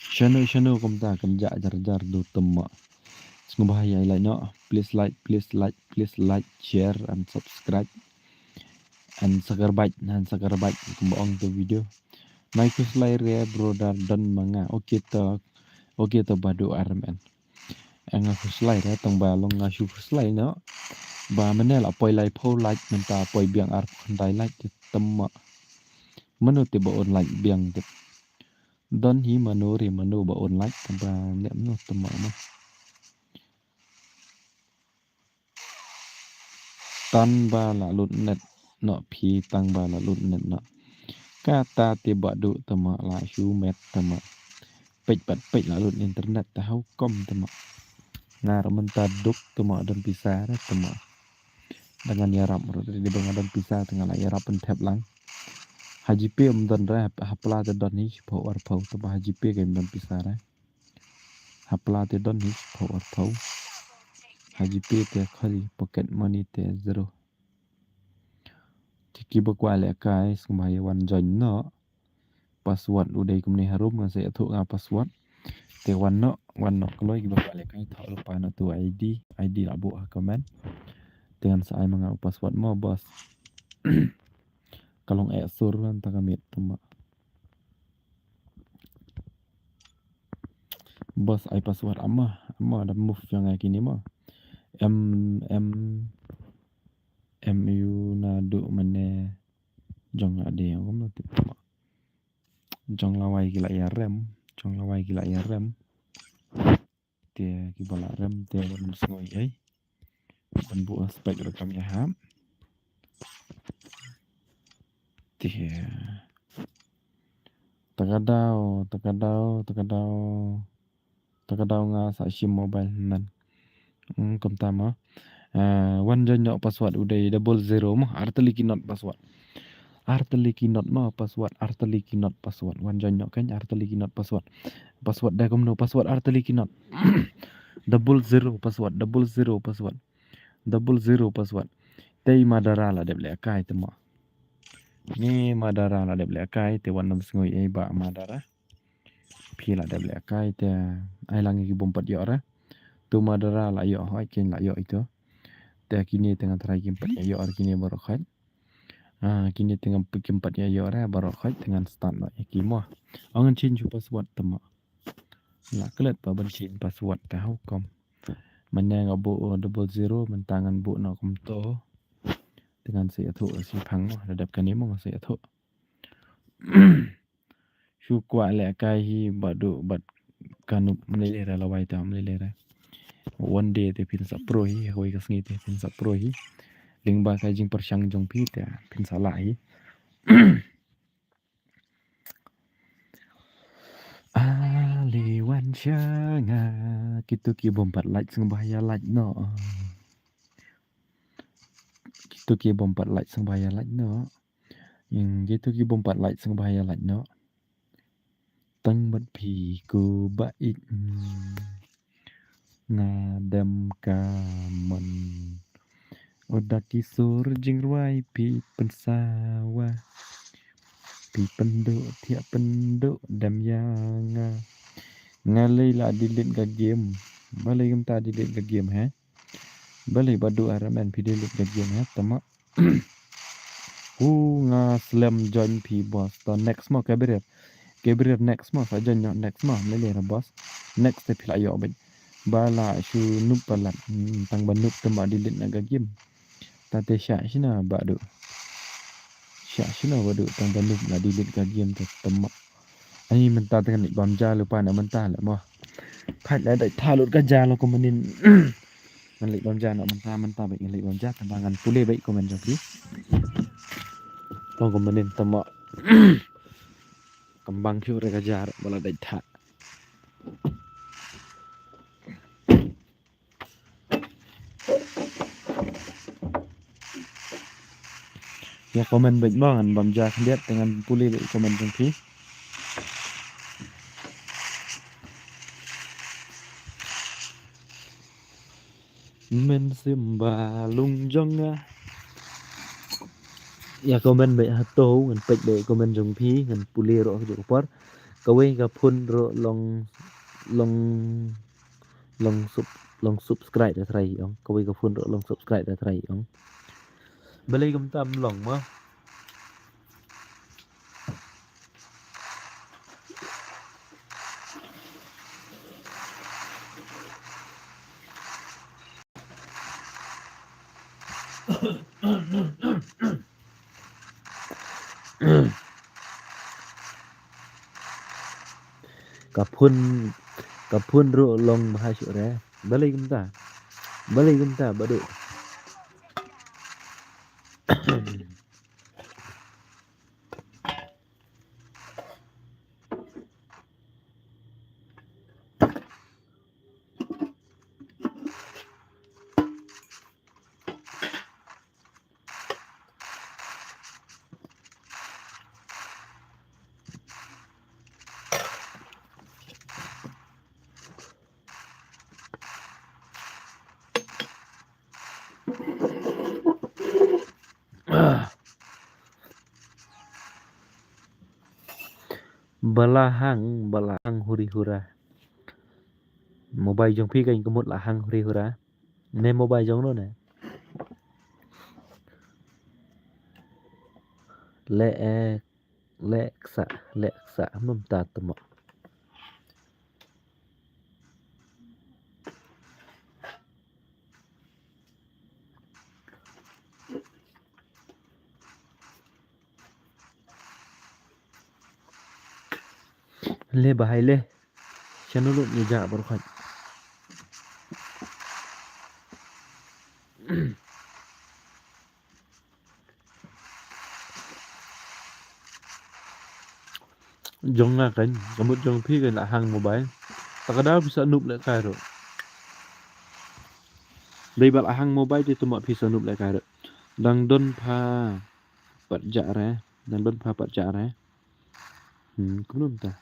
Speaker 2: Channel kumta kan jar do temma. Bahaya like no. Please like, share and subscribe. And sakar bite kumbaong to video. Naik slide ya brother dan mga okay to badu armen. Ang slide ya tong balong ngasu slide no. Ba menel apoy like po like menta apoy biang ar kandai like temma. Manu tiba on like biang tip. Don hi manu ba on like tamba nem no temma ma. Tan ba la lut net no pi tang ba la lut net no. Kata tiba du temma la shu met temma. Pej la lut internet tahu kom temma. Ngar mentaduk temma dan pisah temma. Dengan yarap di bang dan pisah dengan yarap pentep lang. Haji P dan rap hapla te don hi po war po temma Haji P game dan pisah hapla te don hi po war po. Haji P te khali pocket money te zero. Tiki bakwa le kai sumaya wan join no. Password udah kumni harum ngan saya tu nga password. Te wan no kalau ibu balik kai tak lupa nak tu ID lah buat komen. Dengan saya mengau password mo bos. Kalau sur kan tak kami tempat. Bos ai password amma ada move yang kini mo. MU nadu mene jong ade yang kamu tempat. Jong lawai gila ya rem. Te kibala rem te wan sngoi ai. Ban bu aspek rekam ya ham. Te takadau nga sa sim mobile nan. Kom tama. Wan jonyok password udah 00 mah arteliki not password. Arteliki not mah password wan jonyok kan arteliki not password. Password dah kom no password arteliki not. 00 password. 00 password. Tei madara la deble kai temo. Ni madara la deble kai te wan nam sngoi ai ba madara. Pi la deble kai te ai langi ki bompat yo ra. Tu madara la yo hoi ken la yo itu. Te kini tengah terai kimpat yo ar kini baru khat. Kini tengah kimpat yo ra baru khat dengan start no kimo. Angan change password temo. La kelet pa ban change password tahu kom. Menang abu 00 mentangan bu no kom to. Dengan saya tu si pang mo dadap kani mo saya tu. Shu kwa le kai hi badu bad kanu melera lawai ta melera. One day te pin sa pro hi hoi kas ngi te pin sa pro hi. Ling ba kai jing persyang jong pi te pin sa la hi. Ali wan syanga kitu ki bompat like sing bahaya like no. Gitu ki bompat like sang bahaya like no. Yang gitu ki bompat like sang bahaya like no. Tang bat pi ku bait ngadam kaman. Oda kisur jing ruai pi pensawa. Pi penduk tiap penduk dam yang ngalai la delete ka game. Balai gam ta delete ka game ha. Balai badu araman pi delete ka game ha tama. Nga slam join pi boss to next mo kabirir next mo sa join next mo mele boss next te pila yo ben bala shu nup palat tang banup tama delete naga game tate sya shina badu tang banup na delete ka game te tama ai menta dengan lik bamja lupa na menta la mo phat la dai thalut ka jalo ko manin man lik bamja na menta bai lik bamja tambangan pule bai komen jaki Kau kemudian temak kembang syur kejar bola data. Ya komen baik banget Bam Jack lihat dengan pulih baik komen jengki. Men simbalung jonga. Ya komen baik hato ngan pek baik komen jengpi ngan pulih ro jo por. Kawe ka pun ro long long sub long subscribe da trai ong. Kawe ka pun ro long subscribe da trai ong. Balai kum tam long ma. Kapun ro long mahasura. Balai kum ta badu. Balahang huri hura. Mobile jong pi kain kumut lahang huri hura. Ne mobile jong no ne. Leksa mum ta temo. Le bahai le. Chanulu ni ja berkhat. Jong nga kan, kamut jong pi kain lahang mobile. Takada bisa nup le kai ro. Dai bal ahang mobile di temo pi sanup le kai ro. Dang don pa pat ja re. Dang don pa pat ja re. Kunun ta.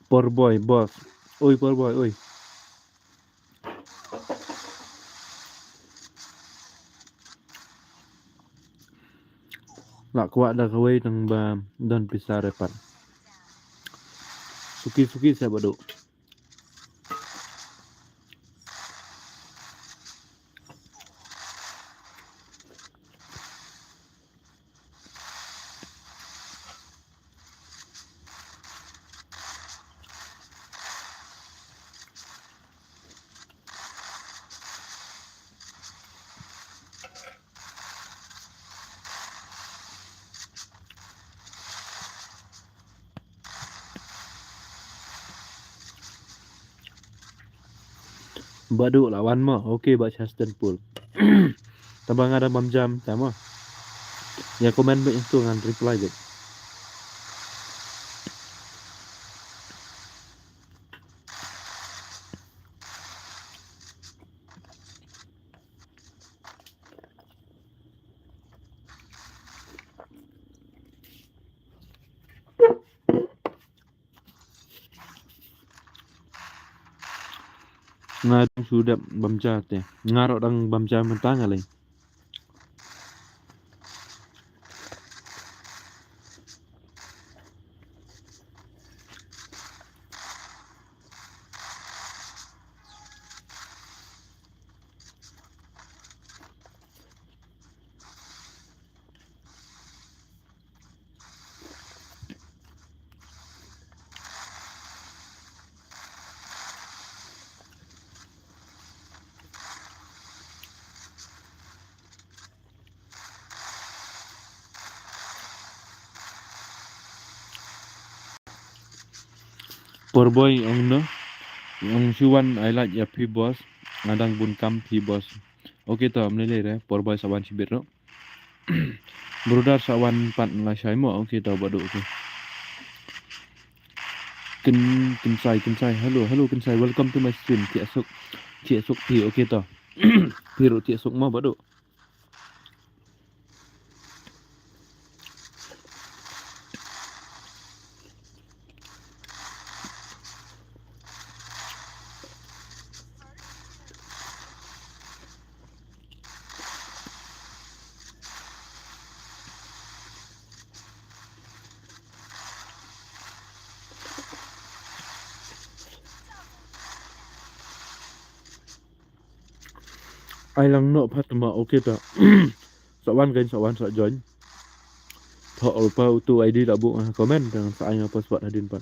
Speaker 2: Por boy boss. Oi por boy oi. Lak kuat dah kawai nang ba don pisah repat. Suki saya badu. Badu lawan mo. Okey bak Chaston Pool. Tabang ada bam jam tama. Ya komen baik itu ngan reply baik. Ngadung sudah bam jam teh. Ngarok dang bam jam mentang alai. Poor boy ông nó ông Chuan I like ya P boss ngadang bun kam P boss. Oke to mlele re poor boy sawan sibir no. Brother sawan pat la shai mo oke to badu oke. Kin sai hello kin sai welcome to my stream Tia Sok P oke to. Piro Tia Sok mo badu. Ai lang no pat ma oke to. Sawan sa join. Thọ pa tu ID đã bu comment dengan sa anh apa spot hadin pat.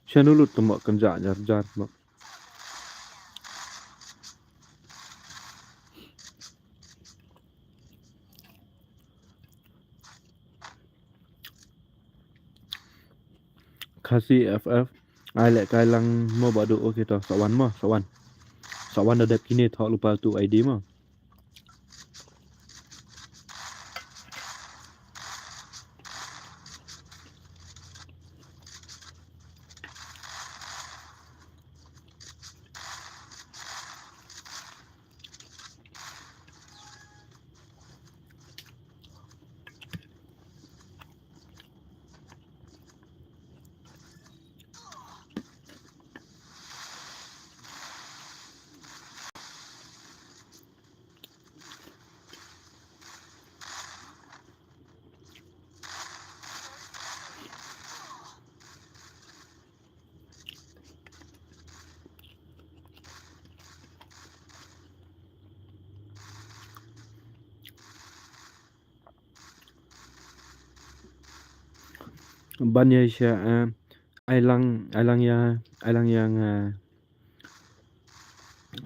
Speaker 2: Chanulut to mak kan jar mak. Kasih FF ai lek kai lang mo badu oke to sawan ada kini thok lupa tu ID mo. Ban ya sya ai lang yang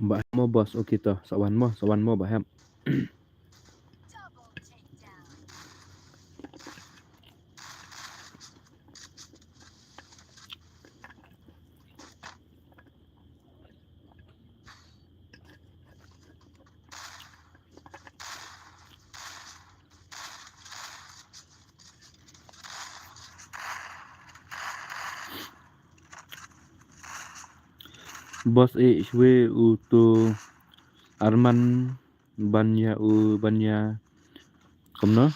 Speaker 2: mbak mo bos oke to sawan mo baham.
Speaker 3: Double takedown.
Speaker 2: Bos shwe uto Arman banya komno.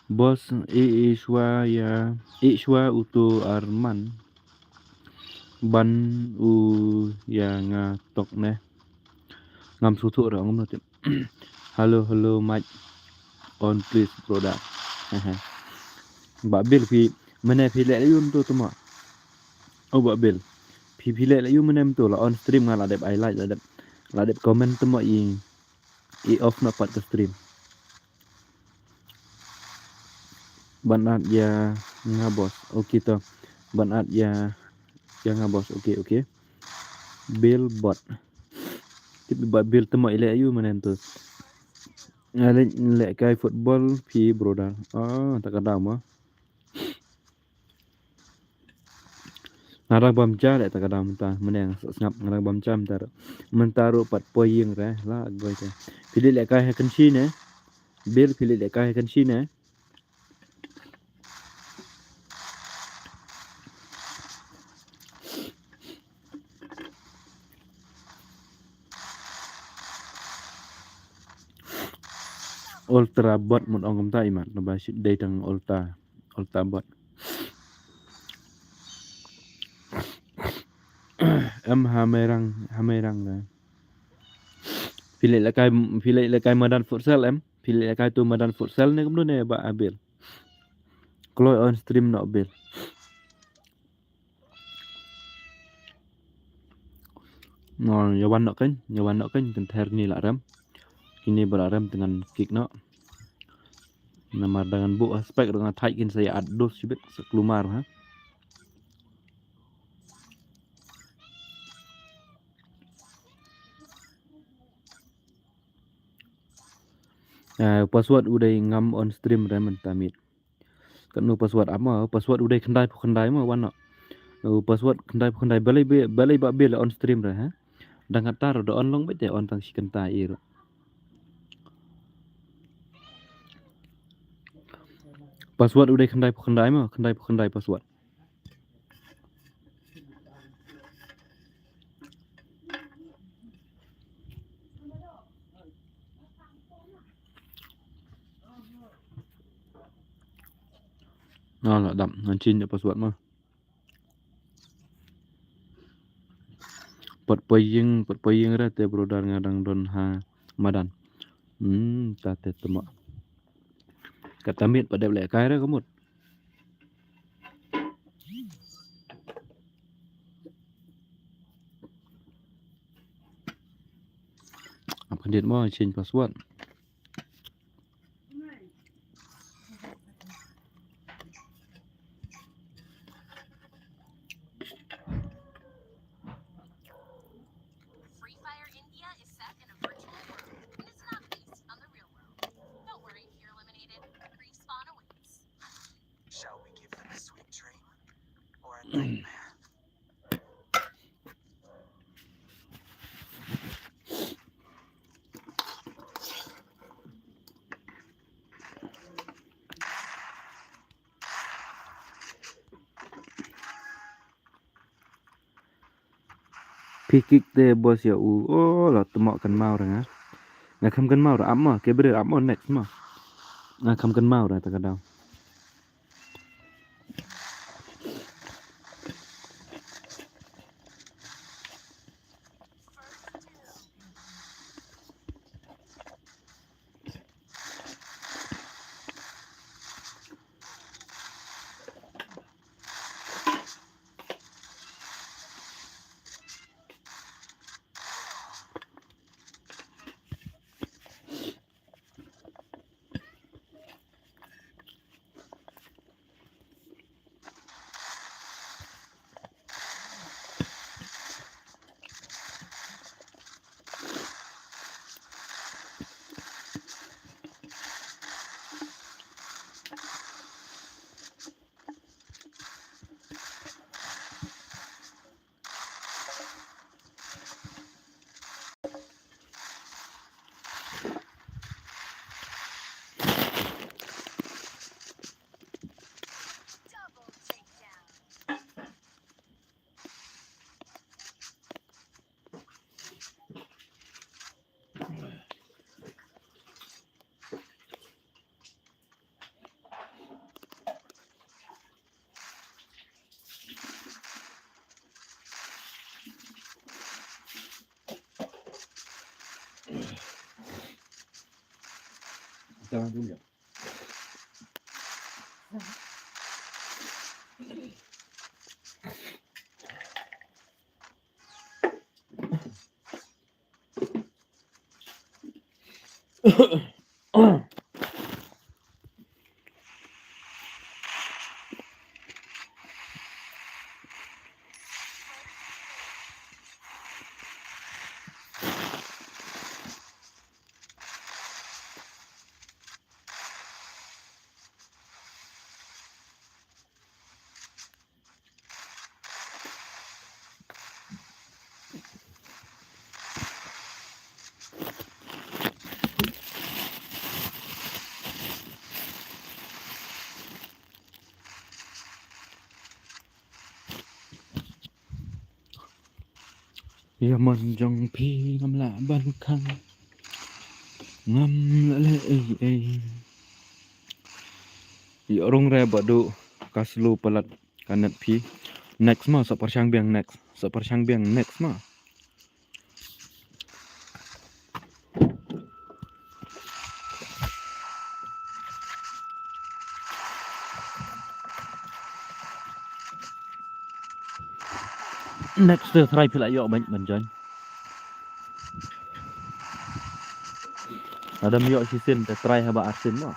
Speaker 2: Bos Ishwa uto Arman ban u yang tok ne ngam sutu ra ngom tim. Hello Mike on please product. Mbak Bil phi mana phi lek yun tu tuma. Oh Mbak Bil phi lek la yun mana tu la on stream ngala dep highlight la dep comment tuma i off na pat ke stream. Banat ya ngabos. Okey tu. Banat ya ngabos. Okey. Billboard. Tapi buat bill temak ilek ayu mana tu. Lek kai football pi broda. Tak kadang mah. Ngarang bamca lek tak kadang mentah. Menang ngap ngarang bamca mentaru 4 poin re lah goi tu. Pilih lek kai hakan shin Bill pilih lek kai hakan shin Ultra bot mun ongom ta iman no ba dai tang ultra bot. Hamerang lah. Pilih lek kai madan futsal Pilih lek kai tu madan futsal ni kemudian ne ba abil. Kalau on stream nak bil. No, nyawan nak kan tenter ni lah ram. Kini beraram dengan kick nak. Nama dengan bu aspek dengan taikin saya adus sibet sekelumar ha. Password udah ngam on stream ram tamit. Kan password apa? Password udah kendai mah wan nak. Password kendai balai ba bil on stream dah ha. Dah ngatar do on long bete on tang sikentai ir. Password udah kendai mah kendai password. Lah dam ngancin je password mah. Pot poying ra te brodar ngadang don ha madan. Tate temak. Katamit pada lek kai ra kamut. Apa dia mau change password?
Speaker 3: Free Fire India is set in a virtual world and is not based on the real world. Don't worry if you're eliminated. Respawn awaits.
Speaker 1: Shall we give them a sweet dream or a nightmare?
Speaker 2: Pikik te bos ya lah temak kan mau dah. Ngakam kan mau dah amma ke ber amma next mah. Ngakam kan mau dah tak kadang.
Speaker 3: Double takedown.
Speaker 2: Jangan dulu. อย่ามันจงพีงำละบันคังงำละเลยya orang raya badu kaslu pelat kanet pi next mah sepersyang biang next mah next tu try pila yo banyak banjan ada miyok sisin te try haba arsin mah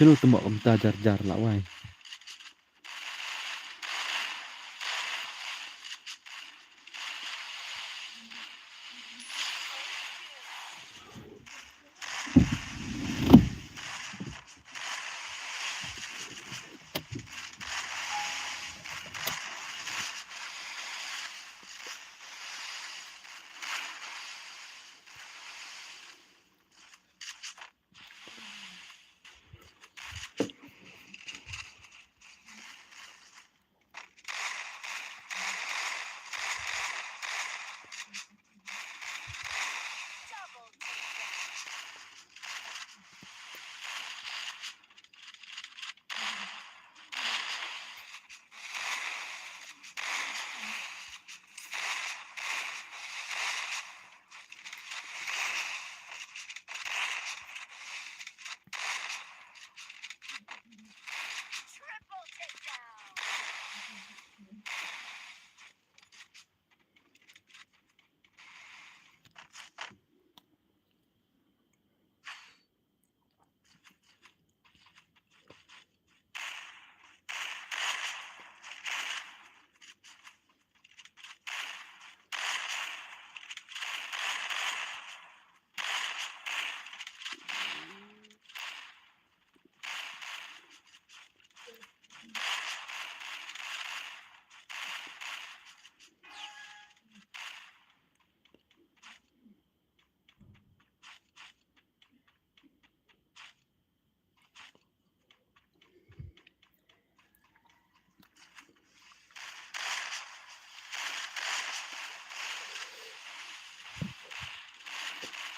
Speaker 2: Celu tembak kamta jar lah wai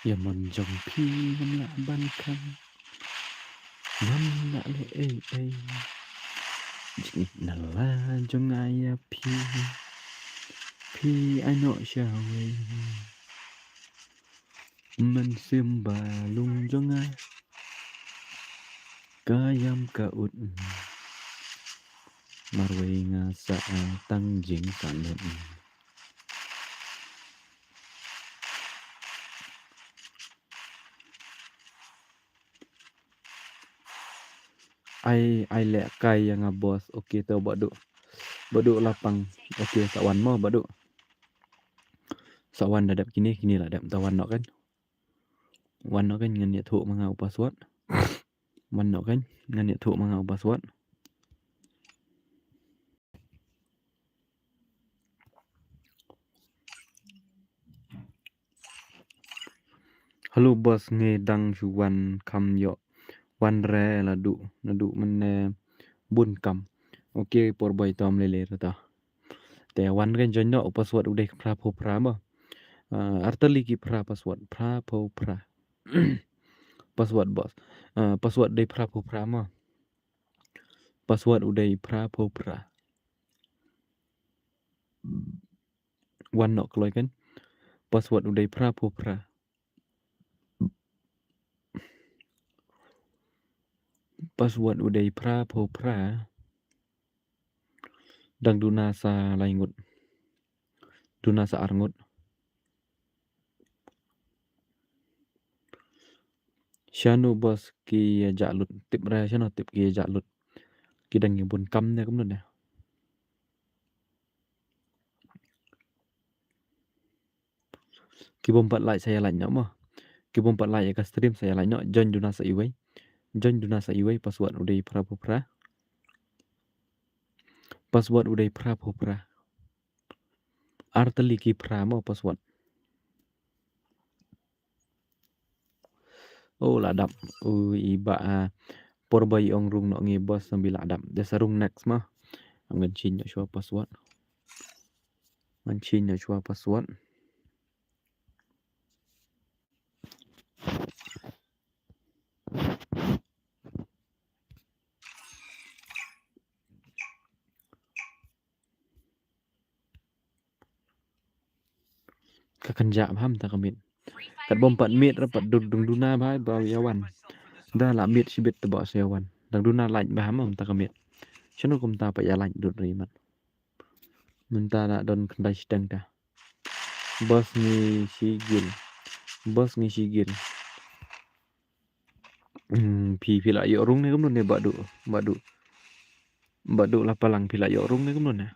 Speaker 2: อย่ามอนจงพี่งำละบันคังงำละเลยจิกนั่นละจงไงอะพี่ไอโนชาเวมันเสื่อมบาลุงจงไงกายามกะอุดมารวยงาสะตั้งจิงสันเนai lek kai yang bos okey tau baduk lapang okey sawan mau baduk sawan dadap kini lah dap tawan nok kan wan nok kan ngan ya thuk mangau password wan nok kan ngan ya thuk mangau password halo bos nge dang chu wan kam yo wan re la du man bun kam okey por boy tom lele ta te wan kan join no password udai pra pho pra ma artali ki pra password pra pho pra password bos password dei pra pho pra ma password udai pra pho pra wan no kloi kan password udai pra pho pra password udai pra pho pra dang duna sa laingut duna sa arngut shanu bos ki jalut tip ra shano tip ki jalut ki dang bun kam ne kum ne ki bompat like saya like ma ki bompat like ka stream saya like no join duna sa iwai password udai pra pho pra password udai pra pho pra artali ki pra ma password oh ladap iba por boy ong rung no nge bos sambil ladap desarung next ma ngan chin yo shua password ngan chin yo shua password kakan jam ham ta kamit kat bompat mit rapat dung duna bhai ba yawan da la mit sibit ta ba yawan dang duna lain ba ham ta kamit chanu kum ta pa ya lain dut rimat menta na don kendai sedang ta bos ni sigil pi la yo rung ne kum ne badu la palang pi la yo rung ne kum ne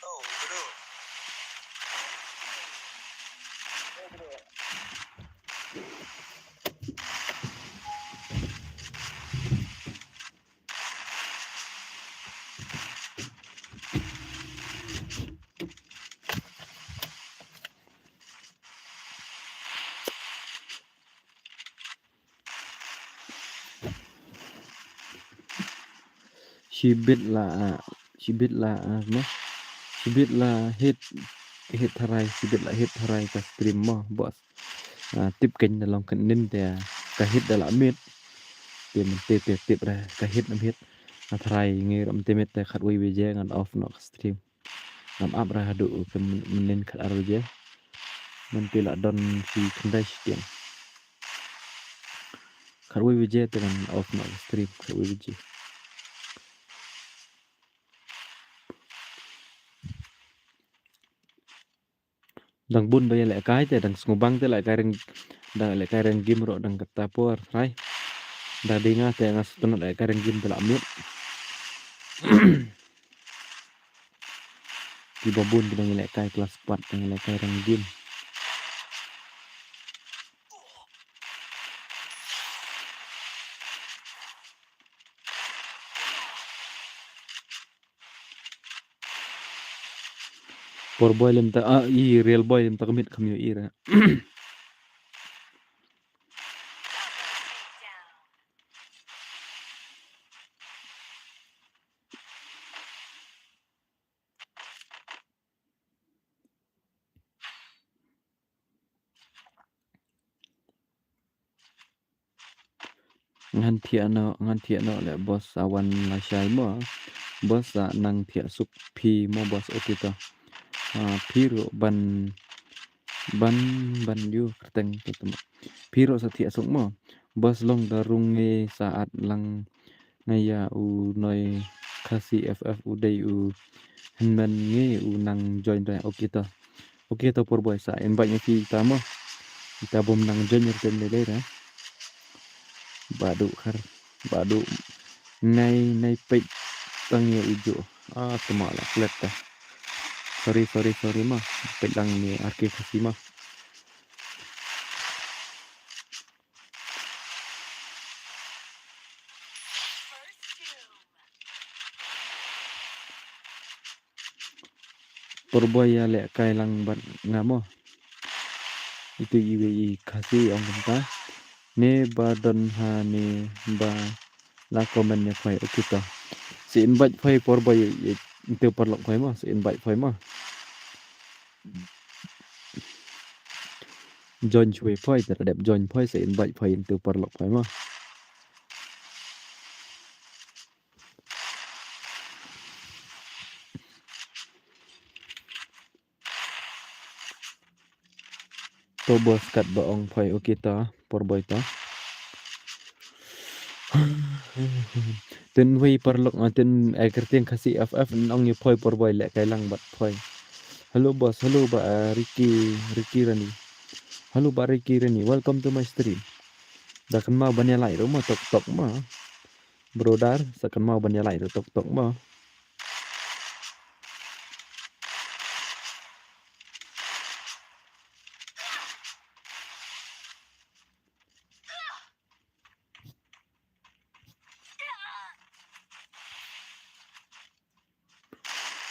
Speaker 1: Oh, bro.
Speaker 2: sibit la no sibit la hit tharai sibit la hit tharai ka stream mo bos tip keng dalam kan nin te ka hit dalam mit te men tip ra ka hit nam hit tharai ngi ram te met te khat wi je ngan off no stream nam up ra du ke men khat ar je men pila don si kendai stiang khat wi je te ngan off no stream khat wi je dang bun bay lại cái te dang ngubang te lại cái reng game ro dang kata por rai da dinga te ngas tun lại cái reng game te la mit di babun dang lại cái kelas 4 dang lại cái reng game por boy lem ta i real boy lem ta kamit kamyo ira ngan thia no le boss awan la shai mo boss nang thia suk phi mo boss okita phiro ban yu kerteng tetem phiro sa thia suk mo boss long darung nge saat lang ngaya u noi kasi ff u dei u henman nge u nang join ra okita por boy sa invite nya fi tamo kita bom nang join yer le ra badu khar badu nay pek tang ye ujo tuma la flat ta sorry mah pek lang ni arke kasi mah porboy ya le kai lang ban ngamo itu iwi kasi ong benta ne badan ha ne ba la komen ne phai okita si invite phai porboy itu perlok phai mah si invite phai mah join chui phai terhadap join phai si invite phai itu perlok phai mah to bos kat baong phai okita porboy ta tin hui perlok tin kertiang kasi ff nong ni phai porboy le kai lang bat phai halo bos halo ba Ricky Rani halo ba Ricky Rani welcome to my stream dah kan mau banyak like rumah tok mah brodar sakan mau banyak like tok mah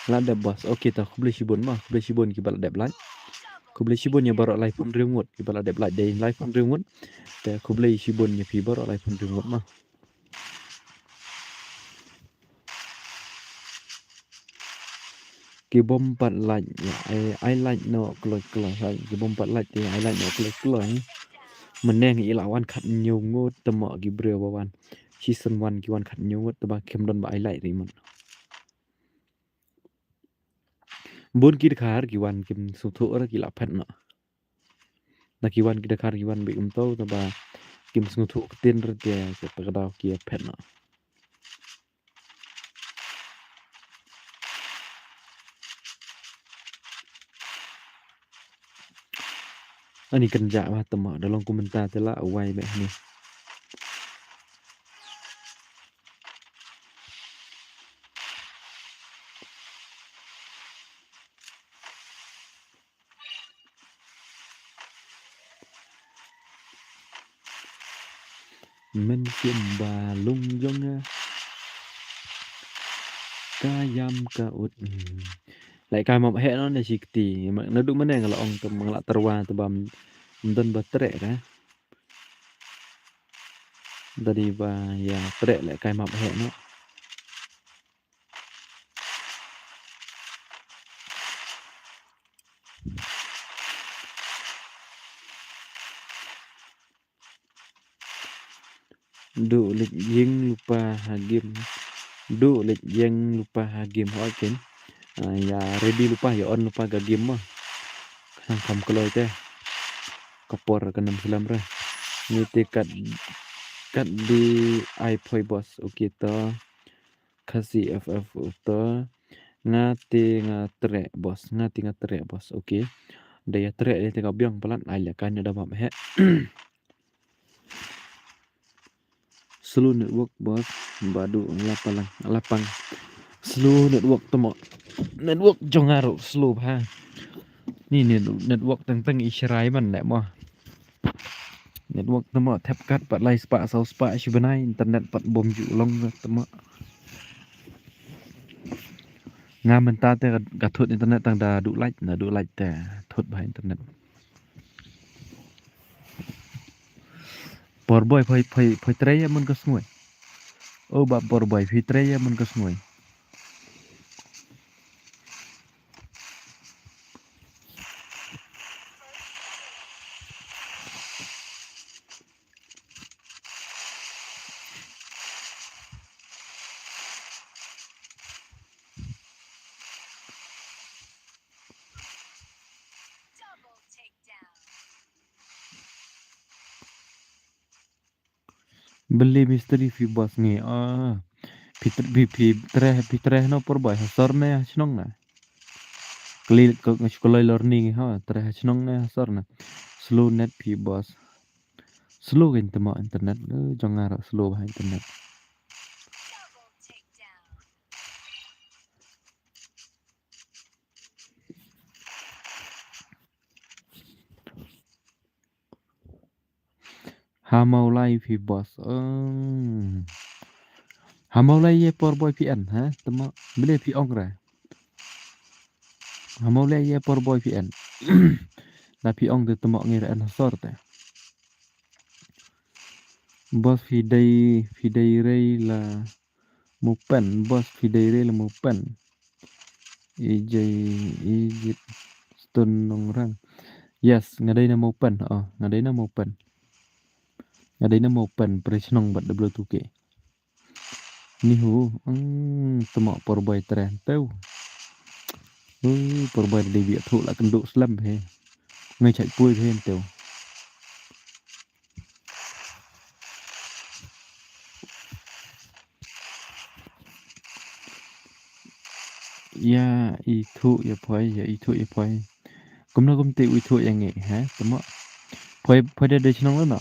Speaker 2: lah ada bos okey ta aku beli shibun ki bala dep like aku beli shibun nya baru live pun ringut ki bala dep like day live pun ringut te aku beli shibun nya pi baru live pun ringut mah ki bom 4 like ya I like no kloy ki bom 4 like te I like no kloy meneng i lawan khat nyungut temo ki breu bawan season 1 ki wan khat nyungut teba kem don ba I like ri man bun ki khar ki wan kim su thu ra ki la phat na na ki wan ki khar ki wan be to teba kim su thu tin ra te ke ta da ki phat na ani kan ja wa temo dalam komentar te la awai be ni men sim ba lung jong ka yam ka ut lại cài một hệ nó là chỉ tì mà nó đúng vấn đề là ông tầm lại terwa tebam dan batre ra dari ba ya tre lại cài một hệ nó du lịch riêng lupa hagim du lịch riêng lupa hagim hỏi kiến ya ready lupa ya on lupa gagim mah sang kam keloi teh kapor ke 6 ra ni tikat kat di iPhone bos okey to kasih ff to ngati ngatre bos okey daya tre dia tengok biang pelan ai la kan ada bab he slow network bos badu lapang slow network temo network jongaru slow ha ni network teng israi man dak mo network temo tap kat pat lai spa sau spa shibanai internet pat bom ju long temo ngam menta te ka thot internet tang da du like te thot ba internet por boy phoi tre mun ka snoi o ba por boy phi tre mun ka snoi
Speaker 3: Double takedown.
Speaker 2: beli misteri fi bos ngi phi tre no por boy hasor ne chnong na kli ko ngoloi learning ha tre chnong ne hasor na slow net phi bos slow internet jong ngara slow ba internet
Speaker 3: Double takedown.
Speaker 2: ha mau lai phi bos ha mau lai ye por boy pn ha tama beli phi ong ra ha mau lai ye por boy pn na phi ong de tama ngira an sorte bos phi dai rei la mu pen bos phi dai rei la mu pen ijit stun nong rang yes ngadai na mu pen ngadai na mu pen presnong bat w2k ni hu tama por boy tren teu por boy de bi thu la kan du slam he ngay chạy pui thêm teu ya i thu ya phoi cũng nó cũng tiêu i thu ya nghệ hả tama phoi de chnong la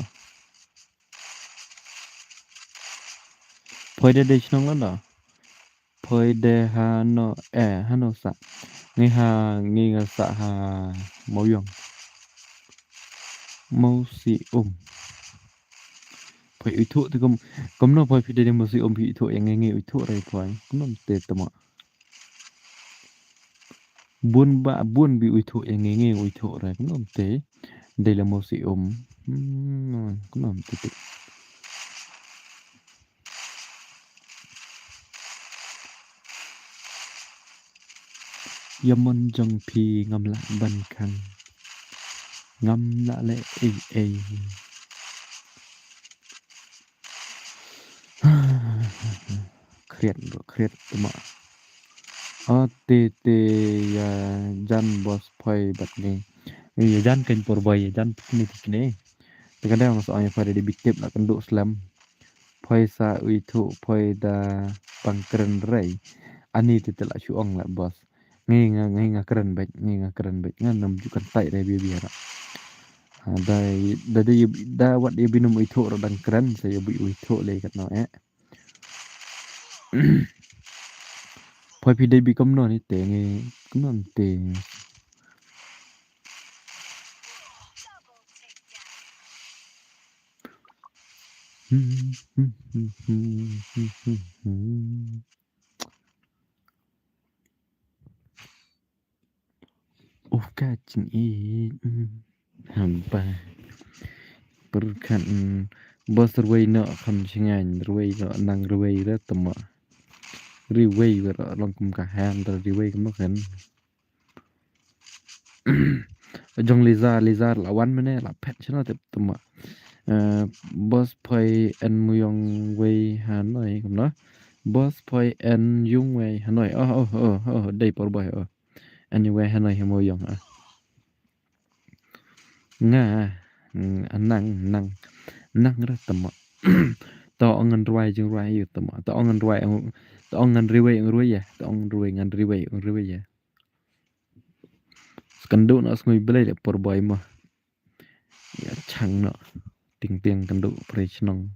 Speaker 2: phoi de chnong la phoi de ha no sa ngay ha ngay nga sa ha mau yong mau si phoi i thu thì cũng nó phoi phi de mau si phi thu ya ngay i thu rồi phoi cũng nó tê tama buôn bị ui thụ ya nghe ui thụ rồi cũng làm thế đây là một sự cũng làm thế Yaman jong pi ngam la ban khang ngam la le aiเครียดตมาtê ya jan bos phoi bat ni ya jan ken por boy ya jan ni tikne kadang soalnya pada di bitip nak kenduk slam phoi sa ui thu phoi da pangkren rai ani titelak chuong la bos ngai keren baik ngan nam jukan tai rai biar da wat dia binum ui thu dan keren saya ui thu le kat no phoi pi dai bi kom no ni te nge kom no te
Speaker 3: Double takedown.
Speaker 2: Kacing hampa berkan bos ruway no kham chingan ruway no nang ruway ra tama ruway ber long kum ka ham dar ruway kum kan jong lizar lawan mene la pet chana tama bos phoi en muyong way hanoi kum no bos phoi en yung way hanoi dai por boy anyway hanoi mo yong nga nang ra tama to ngan ruai jing ruai yu tama to ngan ruai to ngan riwei ya to ngan ruai ngan riwei ya skandu no smui belai de por boy ma ya chang no ting kandu presnong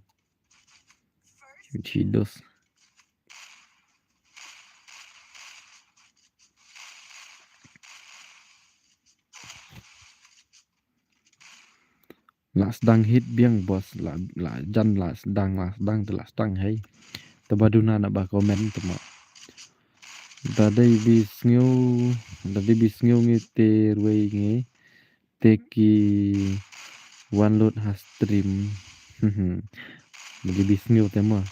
Speaker 2: chi dos las dang hit biang bos la jan las dang te las dang hai tabaduna na ba komen tama Tadi bis ngeu nge te ruai nge te ki one load has stream. Jadi bis ngeu tema.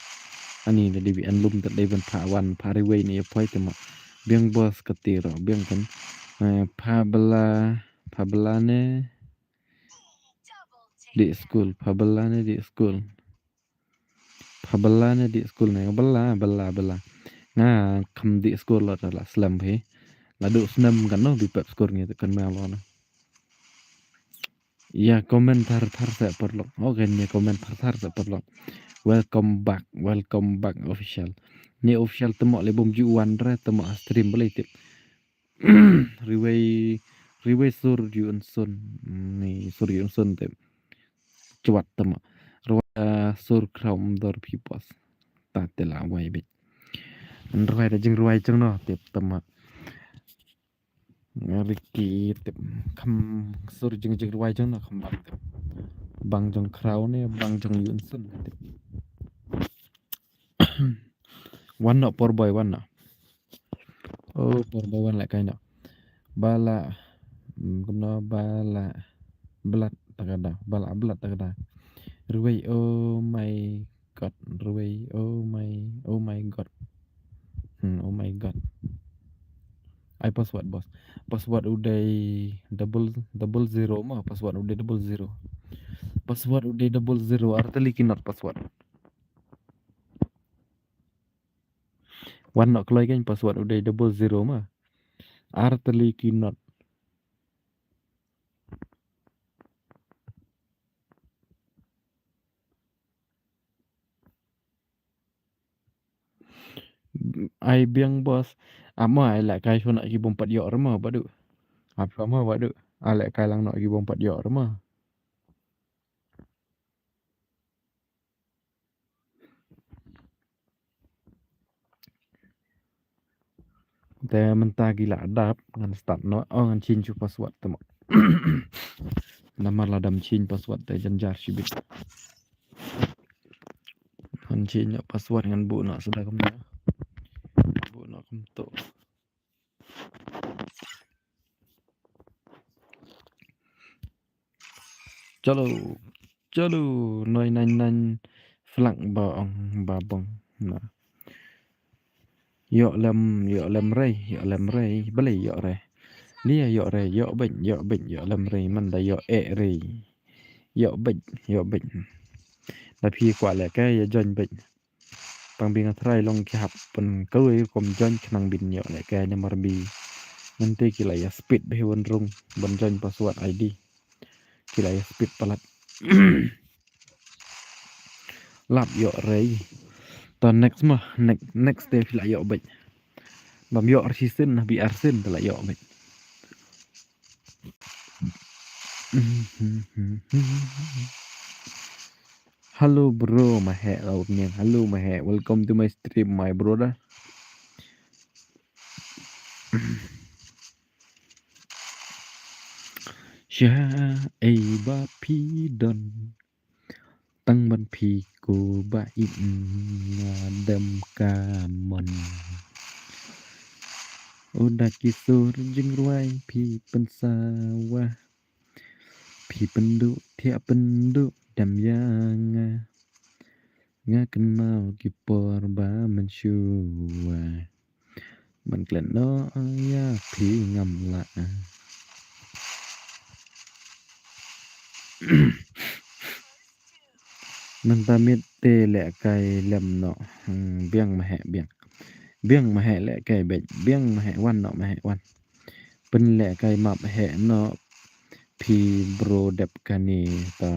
Speaker 2: Ani tadi bi anlum tadi ban pha wan pha ruai ni poi tema. Biang bos ketiro biang kan pha bela ne di school pha bela ne di school này bela nga kam di school la slam he la do snam kan no bi pep skor ngi kan ma lo na ya komentar thar sa perlo oke ni komentar thar sa perlo welcome back official ni official temo le bom ju wan re temo stream bele tip riway sur ju unsun ni sur ju unsun te cuat temo sur kram dor pipos ta te la wai be ruai da jing ruai jeng no tip temo Ricky tip kam sur jeng ruai jeng no kam bang jong krau ne bang jong yun sun tip one no por boy one no oh por boy one lại cái no bala kumno bala blood tagada bala blood tagada ruai oh my god ruai oh my god oh my god I password udah double zero mah password udah double zero artinya kinot password one no kalau kan password udah double zero mah artinya kinot ai biang bos ama ai lại cái số nãy bom 4 yor mah badu apa mah badu ai lại cái lang nãy bom 4 yor mahแต่มันตากีฬาดับงานสตาร์ทเนาะงานชินชูพาสเวิร์ดแต่หมด nama ladam chin password te janjar shibit han chin ya password ngan bu na sudah kemana bu na kemto chalo noi nan flank ba bong na yo lem rei bale yo re lia yo re yo bệnh yo lem rei man da yo rei yo bệnh là phi quả lẽ cái join bệnh bằng biên thay long khap pen câu kom join khang bin yo lẽ cái nomor bi nanti kila ya speed behon rung bon join password id kila ya speed palat lap yo rei ton next mah next day kila yo bệnh bam yo arsisin bi arsin kila yo bệnh Hello bro, Mahe lautnya. Hello Mahe, welcome to my stream my brother. Sha ai ba pi don tăng ban pi cô ba in đâm ca mon. Oda kisur jeng ruai pi pensawa pi pendu tiap pendu dam yang nga kenal kipor ba mensyua man klen no ya pi ngam la man tamit te le kai lem no biang ma he biang ma he le kai be biang ma he wan no ma he wan pen le kai map he no pi bro dep kani ta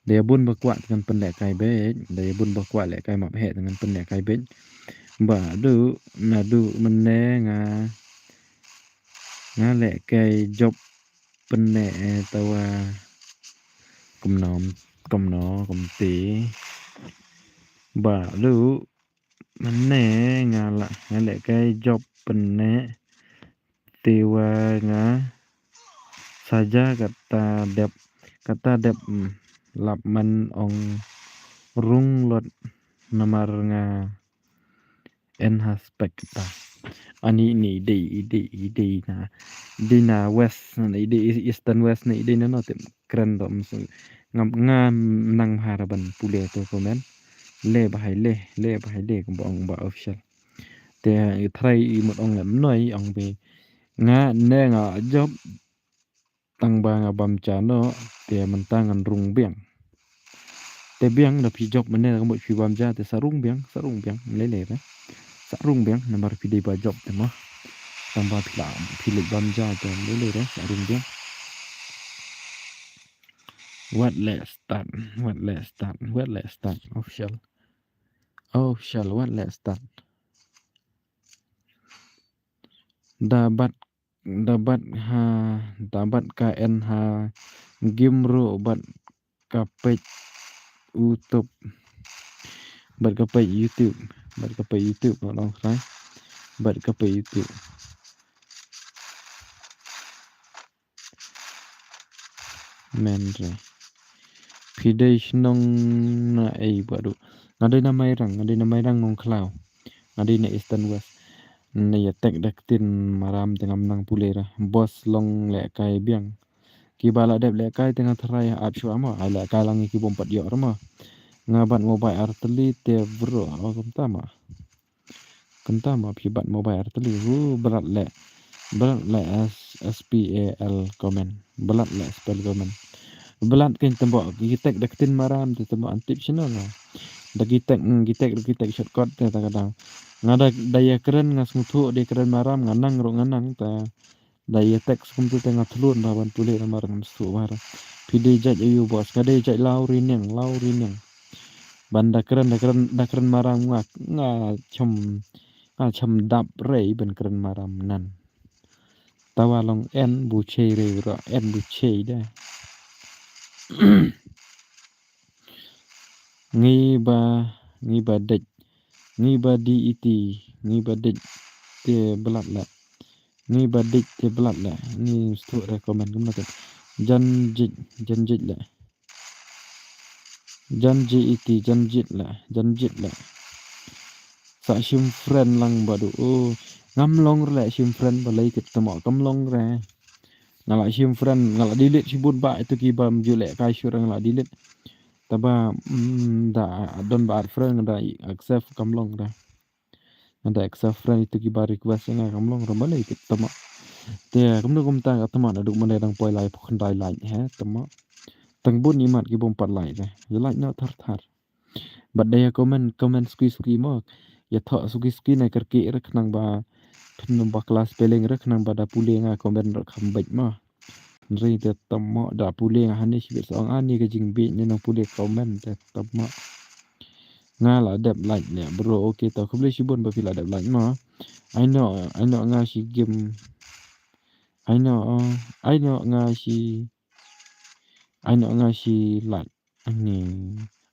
Speaker 2: dia bun bakwat dengan pendek kai be dia bun bakwat le kai map he dengan pendek kai be ba du na du mene nga le kai job pendek tawa kum no kum ti ba du mene nga le kai job pendek tiwa nga saja kata dep lap man ong rung lot namar nga enhance spec kita ini ide na west na ide east dan west na ide na no tem keren to ngam nang haraban pule to komen le bahai le kembang ba official te try một ông làm nói ông be nga ne nga job tang ba nga bam cha no te mentangan rung biang te biang da pi job mene ka mo pi bam ja te sarung biang le ba sarung biang nomor pi de ba job te mo tang ba pi le bam ja te le sarung biang what let's start official what let's start dapat KN ha gimro bat kapet YouTube bat kapet YouTube orang sai bat kapet YouTube menre pidai nong na baru ngade na mai rang ngong klau ngade na eastern west na ya tek daktin maram tengam nang pulera bos long le kai biang ki bala dep le kai tengah trai ap shu ama ala kalang ki bompat yo rama ngabat mobile arteli te bro kentama pi bat mobile arteli berat le SPAL comment berat le spell comment belat ken tembok ki tek daktin maram te tembok antip chino no dagi tek shortcut te kadang ngada daya keren ngas ngutu de keren maram nganang ta daya tek skum tu tengah telun baban pule marang stu war pide jaj ayu bos kade jaj lauri neng banda keren maram nga cham dap rei ben keren maram nan tawalong en bu chei re ro en bu chei da ngi ba dej ngi ba DET ngi ba dej te belat la ngi ba dej te belat la ngi stu rekomen kum nak janjit la janjit la sa shim friend lang badu ngam long re shim friend balai ket tamo kam long re ngala shim friend ngala delete sibut ba itu ki bam jule kai syurang ngala delete taba da don bar friend da accept kamlong da ada accept friend itu ki bar request nga kamlong balai ket tama te kamno ta tama da duk mane dang poi lai phon dai lai he tama tang bun ni mat ki bom pat lai da ye lai no thar but they comment ski mo ya tho ski na karki rak nang ba phin ba class spelling rak nang ba da pule nga comment rak khambek ma nri te tama da pule nga hani si song ani ke jing bi ni nang pule comment te tama nga la dep like ne bro okay to khuble si bon ba pila dep like ma I know nga si game I know nga si like ani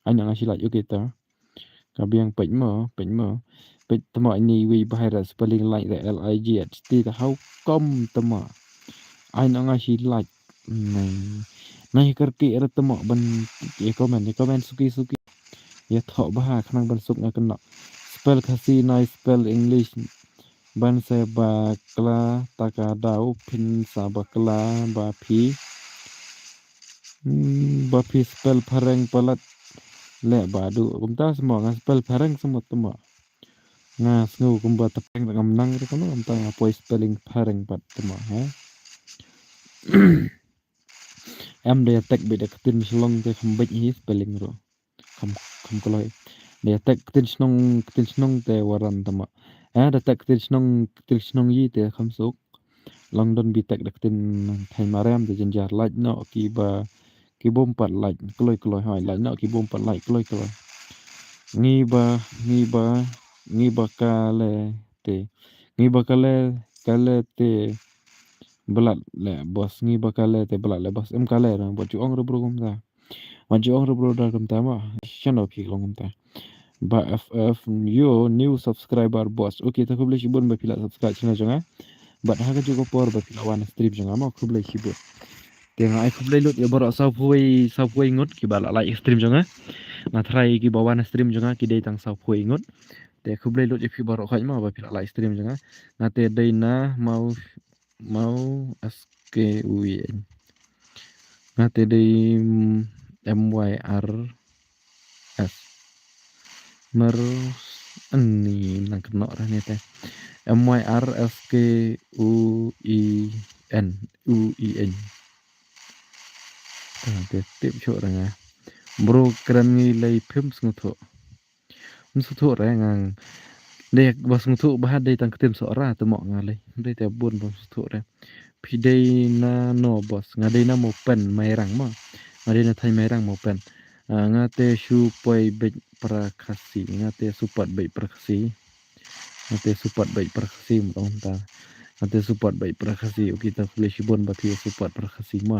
Speaker 2: I know nga si like okay to kabiang pek mo pek tama ni we bahara spelling like the LIGH ti how come tama I know nga si like nai karki era tama ban comment suki ya tho bah khnang ban suk nga kena spell khasi nai spell English ban se ba kla taka dau pin sa ba kla ba phi spell pharang palat le badu kumta semua nga spell pharang semua tama nga sngu kumba tapeng ngam nang re kono kumta nga poi spelling pharang pat tama ha em de tek be de tin slong te khambek hi spelling ro kham koloi de tek tin snong te waran tama de tek tin snong yi te kham suk long don bi tek de tin thai maram de jinjar laj no ki bom pat laj kloi hai laj no ki bom pat laj kloi ngi ba kale te belat le bos ngi ba kale te belat le bos em kale ra bo juong ro bro kum ta ma juong ro bro da kum ta ma channel ki long kum ta ba ff yo new subscriber boss okay ta khuble shibon ba pila subscribe channel jonga but ha ka jugo por ba pila wan stream jonga ma khuble shibon te nga ai khuble lot ya bora sa phuai ngot ki bala like stream jonga na try ki bawan stream jonga ki dei tang sa phuai ngot Te aku boleh load JP baru khaj mah apa live stream jangan. Ngate Dayna mau SKUIN. Ngate day MYRS. Mer ini nang kena ora ni teh. MYRSKUIN. Te tip chok ra nga. Bro keren ngilai phim sngutho. Sngutho ra ngang. Dek bas ngutho bah dai tang ketim sora te mok ngalai. Dai te bun bas ngutho ra. Pidai na no bos ngadai na mo pen mairang mo. Ngadai na thai mairang mo pen. Ngate supoi bej prakasi. Ngate support bej prakasi. Ngate support bej prakasi mo ta. Ngate support bej prakasi. Kita boleh shibon bati support prakasi mo.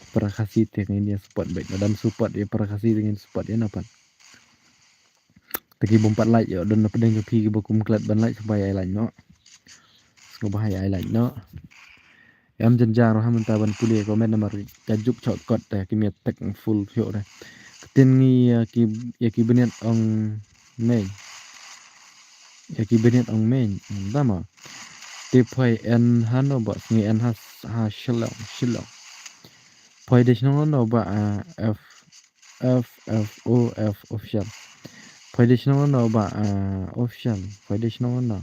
Speaker 2: Prakasi te ini support bej dan support ya prakasi dengan support ya napan. Tagi bompat like yo dan pedeng ke pi bokum klat ban like supaya ai like no. Sko bahaya ai like no. Em chân giang rồi ham ta ban kuliah comment nomor kajuk chot kot ta kimi tek full pyo ra. Ketin ngi ki beniat ong main. Ya ki beniat ong main. Dama. Tip phai en hano bot ngi en ha shilong. Phai de shno no ba F O F official. Phai de shno no ba official. Phai de shno no.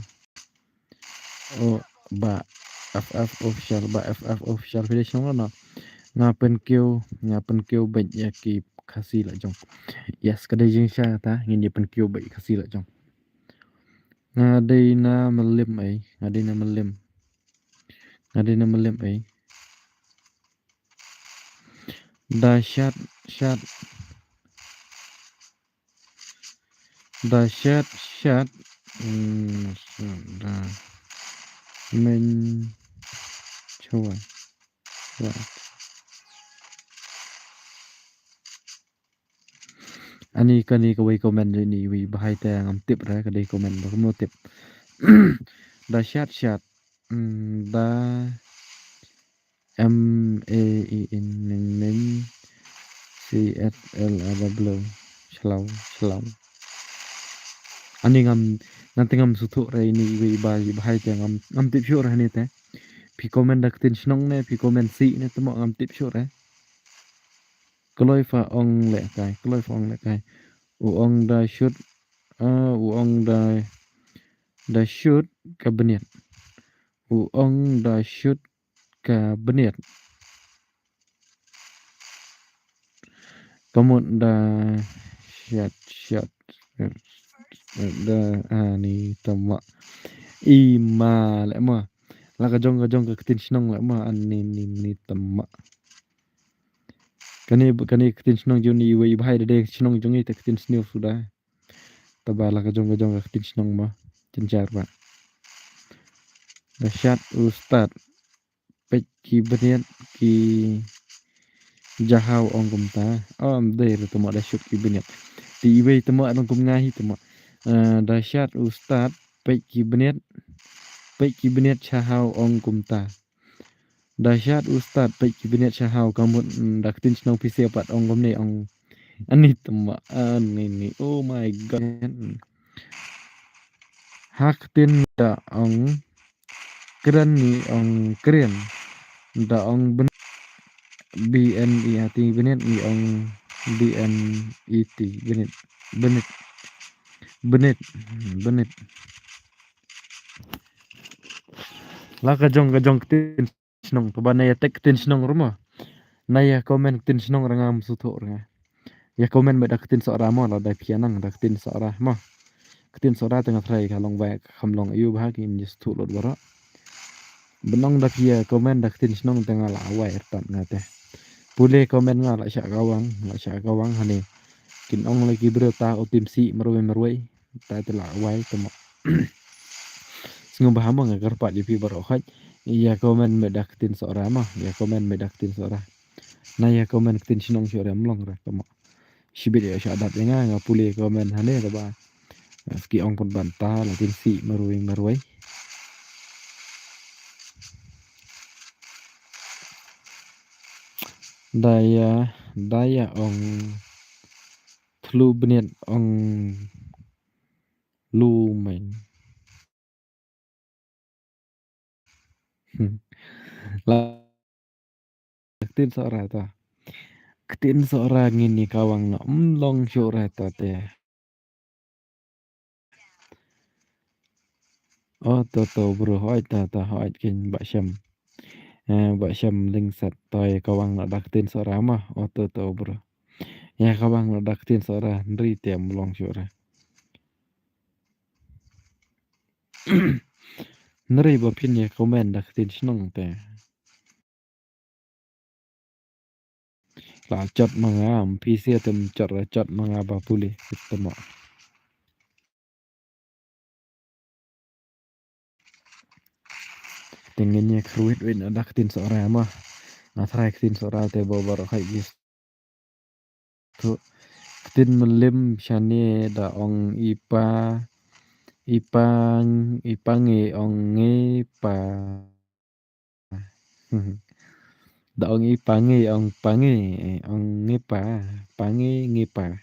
Speaker 2: O ba FF official ba FF official phai de shno no. Ngapen kêu bệnh ya ki khasi la jong. Yes kadai jing sha ta ngin pen kêu bệnh khasi la jong. Ngadai na melim ai. Ngadai na melim ai. Dahsyat men coba. Ani kani ka wei comment ni wi bahai ta ngam tip ra ka dei comment ba mo tip. Dahsyat da men CSL ada belum selau. Ani ngam tengam sutuk ra ini wi bahai ta ngam tip sure ni te. Pi comment dak tin snong ne pi comment si ne temo ngam tip sure. Kloi fa ong le kai. Uong da shoot da shoot kabinet. Uong da shoot kabinet. Kamu da shot da ni tama ima le ma la ka jong ka tin snong le ma an ni tama kani tin snong juni wi bhai de snong jongi te tin sniu sudah tabala ka jong ka tin snong ma tinjar ba dahsyat ustad pek ki beniat ki jahau ong kumta de tama dahsyat ki beniat ti wi tama ong kum ngahi tama dahsyat ustad pek ki beniat jahau ong kumta. Dahsyat ustad pek ki beniat jahau kamu dak tin snong pi siapat ong kum ni ong ani tama ani oh my god. Hak tin da ong keren ni ong keren da ong BNI ati benet ni ong BNET benet la ka jong tin snong to banaya tek tin snong rumah naya komen tin snong rangam suto ranga ya komen ba dak tin sora mo la da pianang dak tin sora mo tin sora tengah trai kalong ba khamlong ayu ba ki just tu lot bara benong dak ya komen dak tin snong tengah la wa ertan ngate pule komen nga la sha gawang hani kin ong lagi berta o tim si merwe ta tela wai temo ngubah mo ngagar pak di baro khaj ya komen medak tin sora mah ya komen medak tin sora na ya komen tin snong sore mlong ra temo shibit ya sha dat nga pule komen hane ba ski ong pun banta la tin si merwe daya ong tlu beniat ong Lumayan. Lah ketin seorang ta. Ketin seorang ini kawang no long syura ta teh. Oh to bro hoi ta hoi kin Mbak Syam. Mbak Syam ling sat toy kawang no daktin seorang mah. Oh to bro. Ya kawang no daktin seorang nri tiam long syura. Nri bapin ya komen daktin seneng teh. Lah chot mangam PC tem chot mangaba pulih ketemu. Tengennya kruit win ada ketin seorang mah. Nah try ketin seorang teh bawa kayak gitu. Ketin melim shane da ong ipange ong ngepa. Da ong ipange ong pange ong ngepa pange ngepa.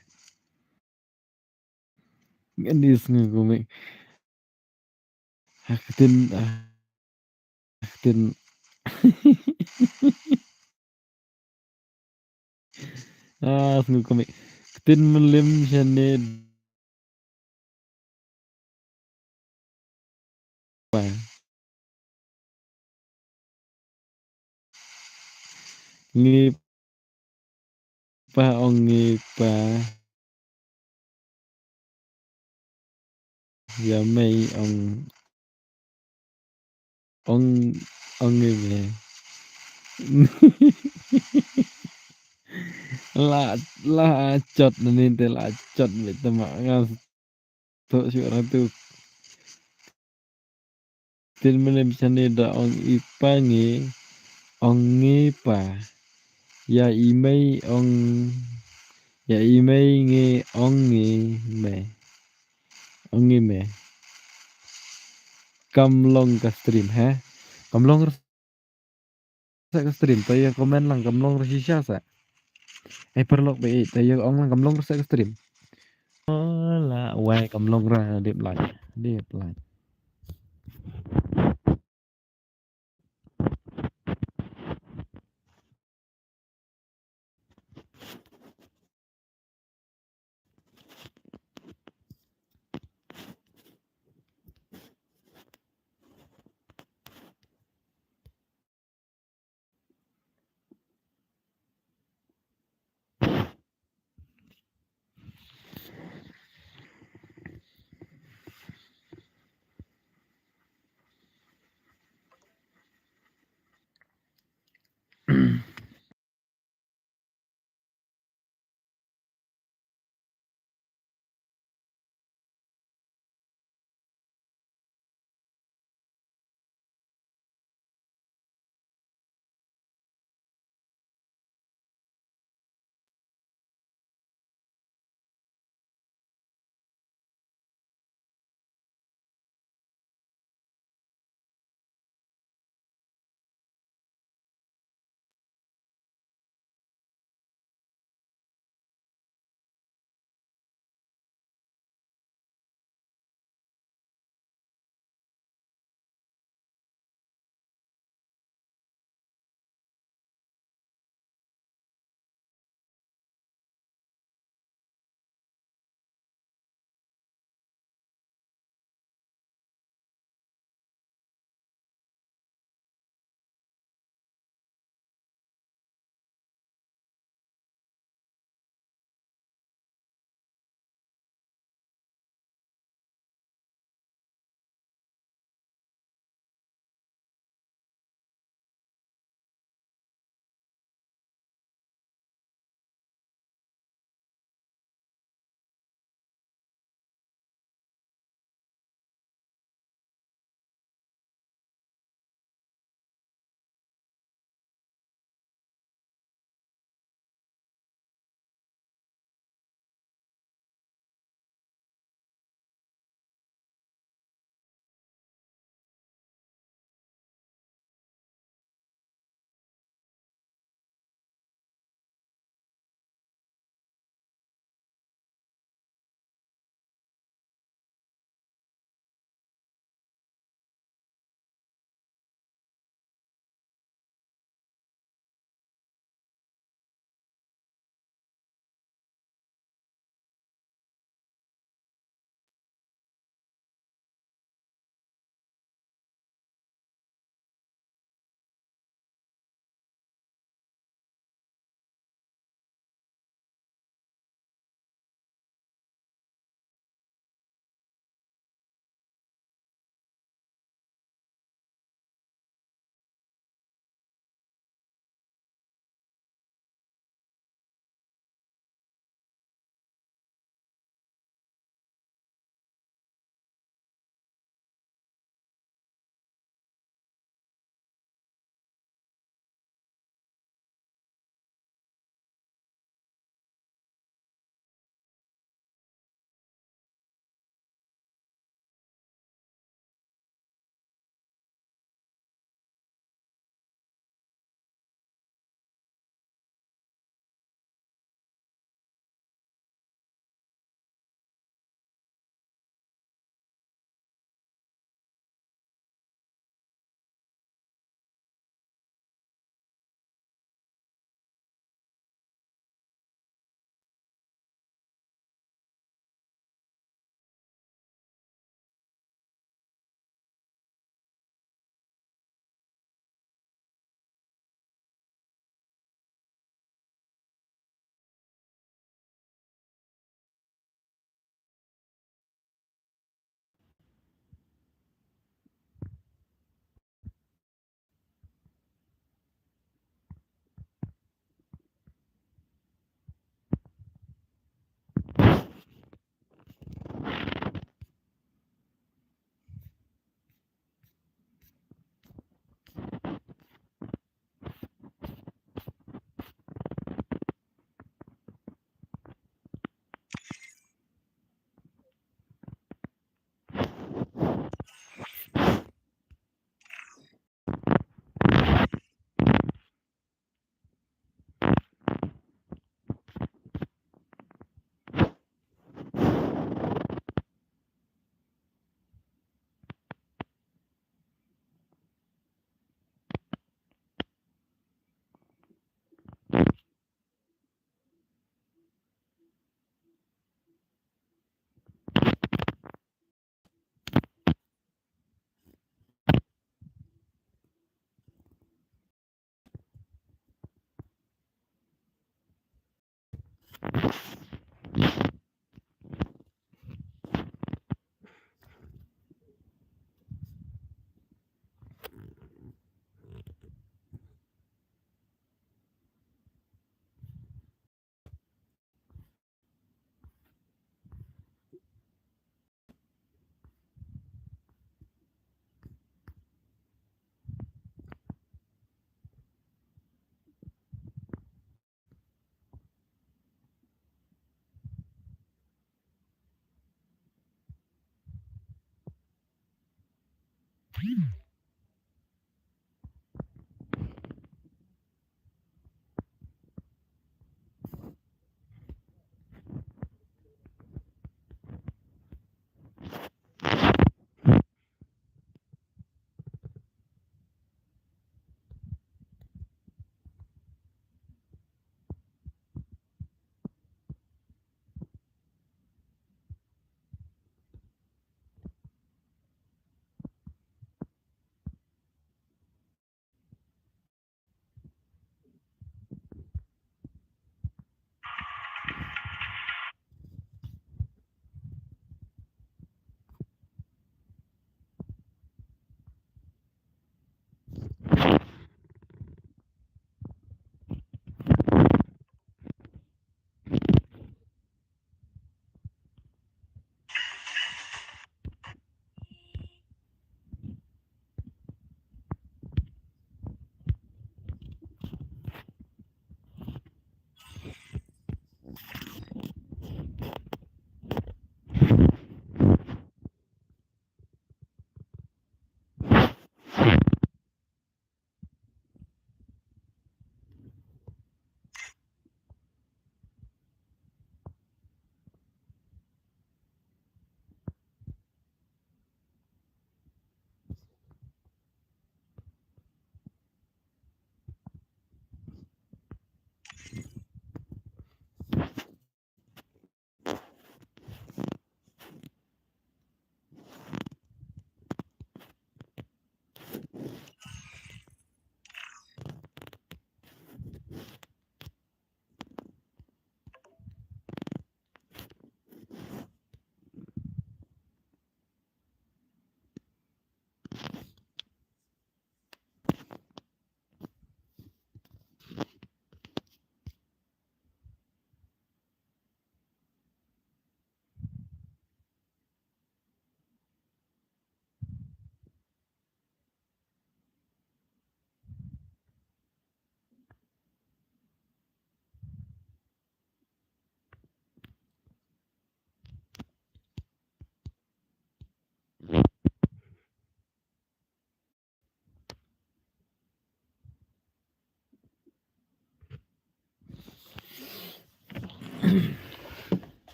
Speaker 2: Ngendis ngomong ketin sungguh komik ketin melim shane ngepa ong ngepa ya mei ong ngepa la chot nin te la chot bete mangas to syura tu tin menem sane da ong ipange ong ngepa ya imei nge ong nge me kamlong ka stream ha kamlong ka stream tayo komen lang kamlong shisha sa perlok be tayo ong lang kamlong ka stream la wai kamlong ra đẹp lại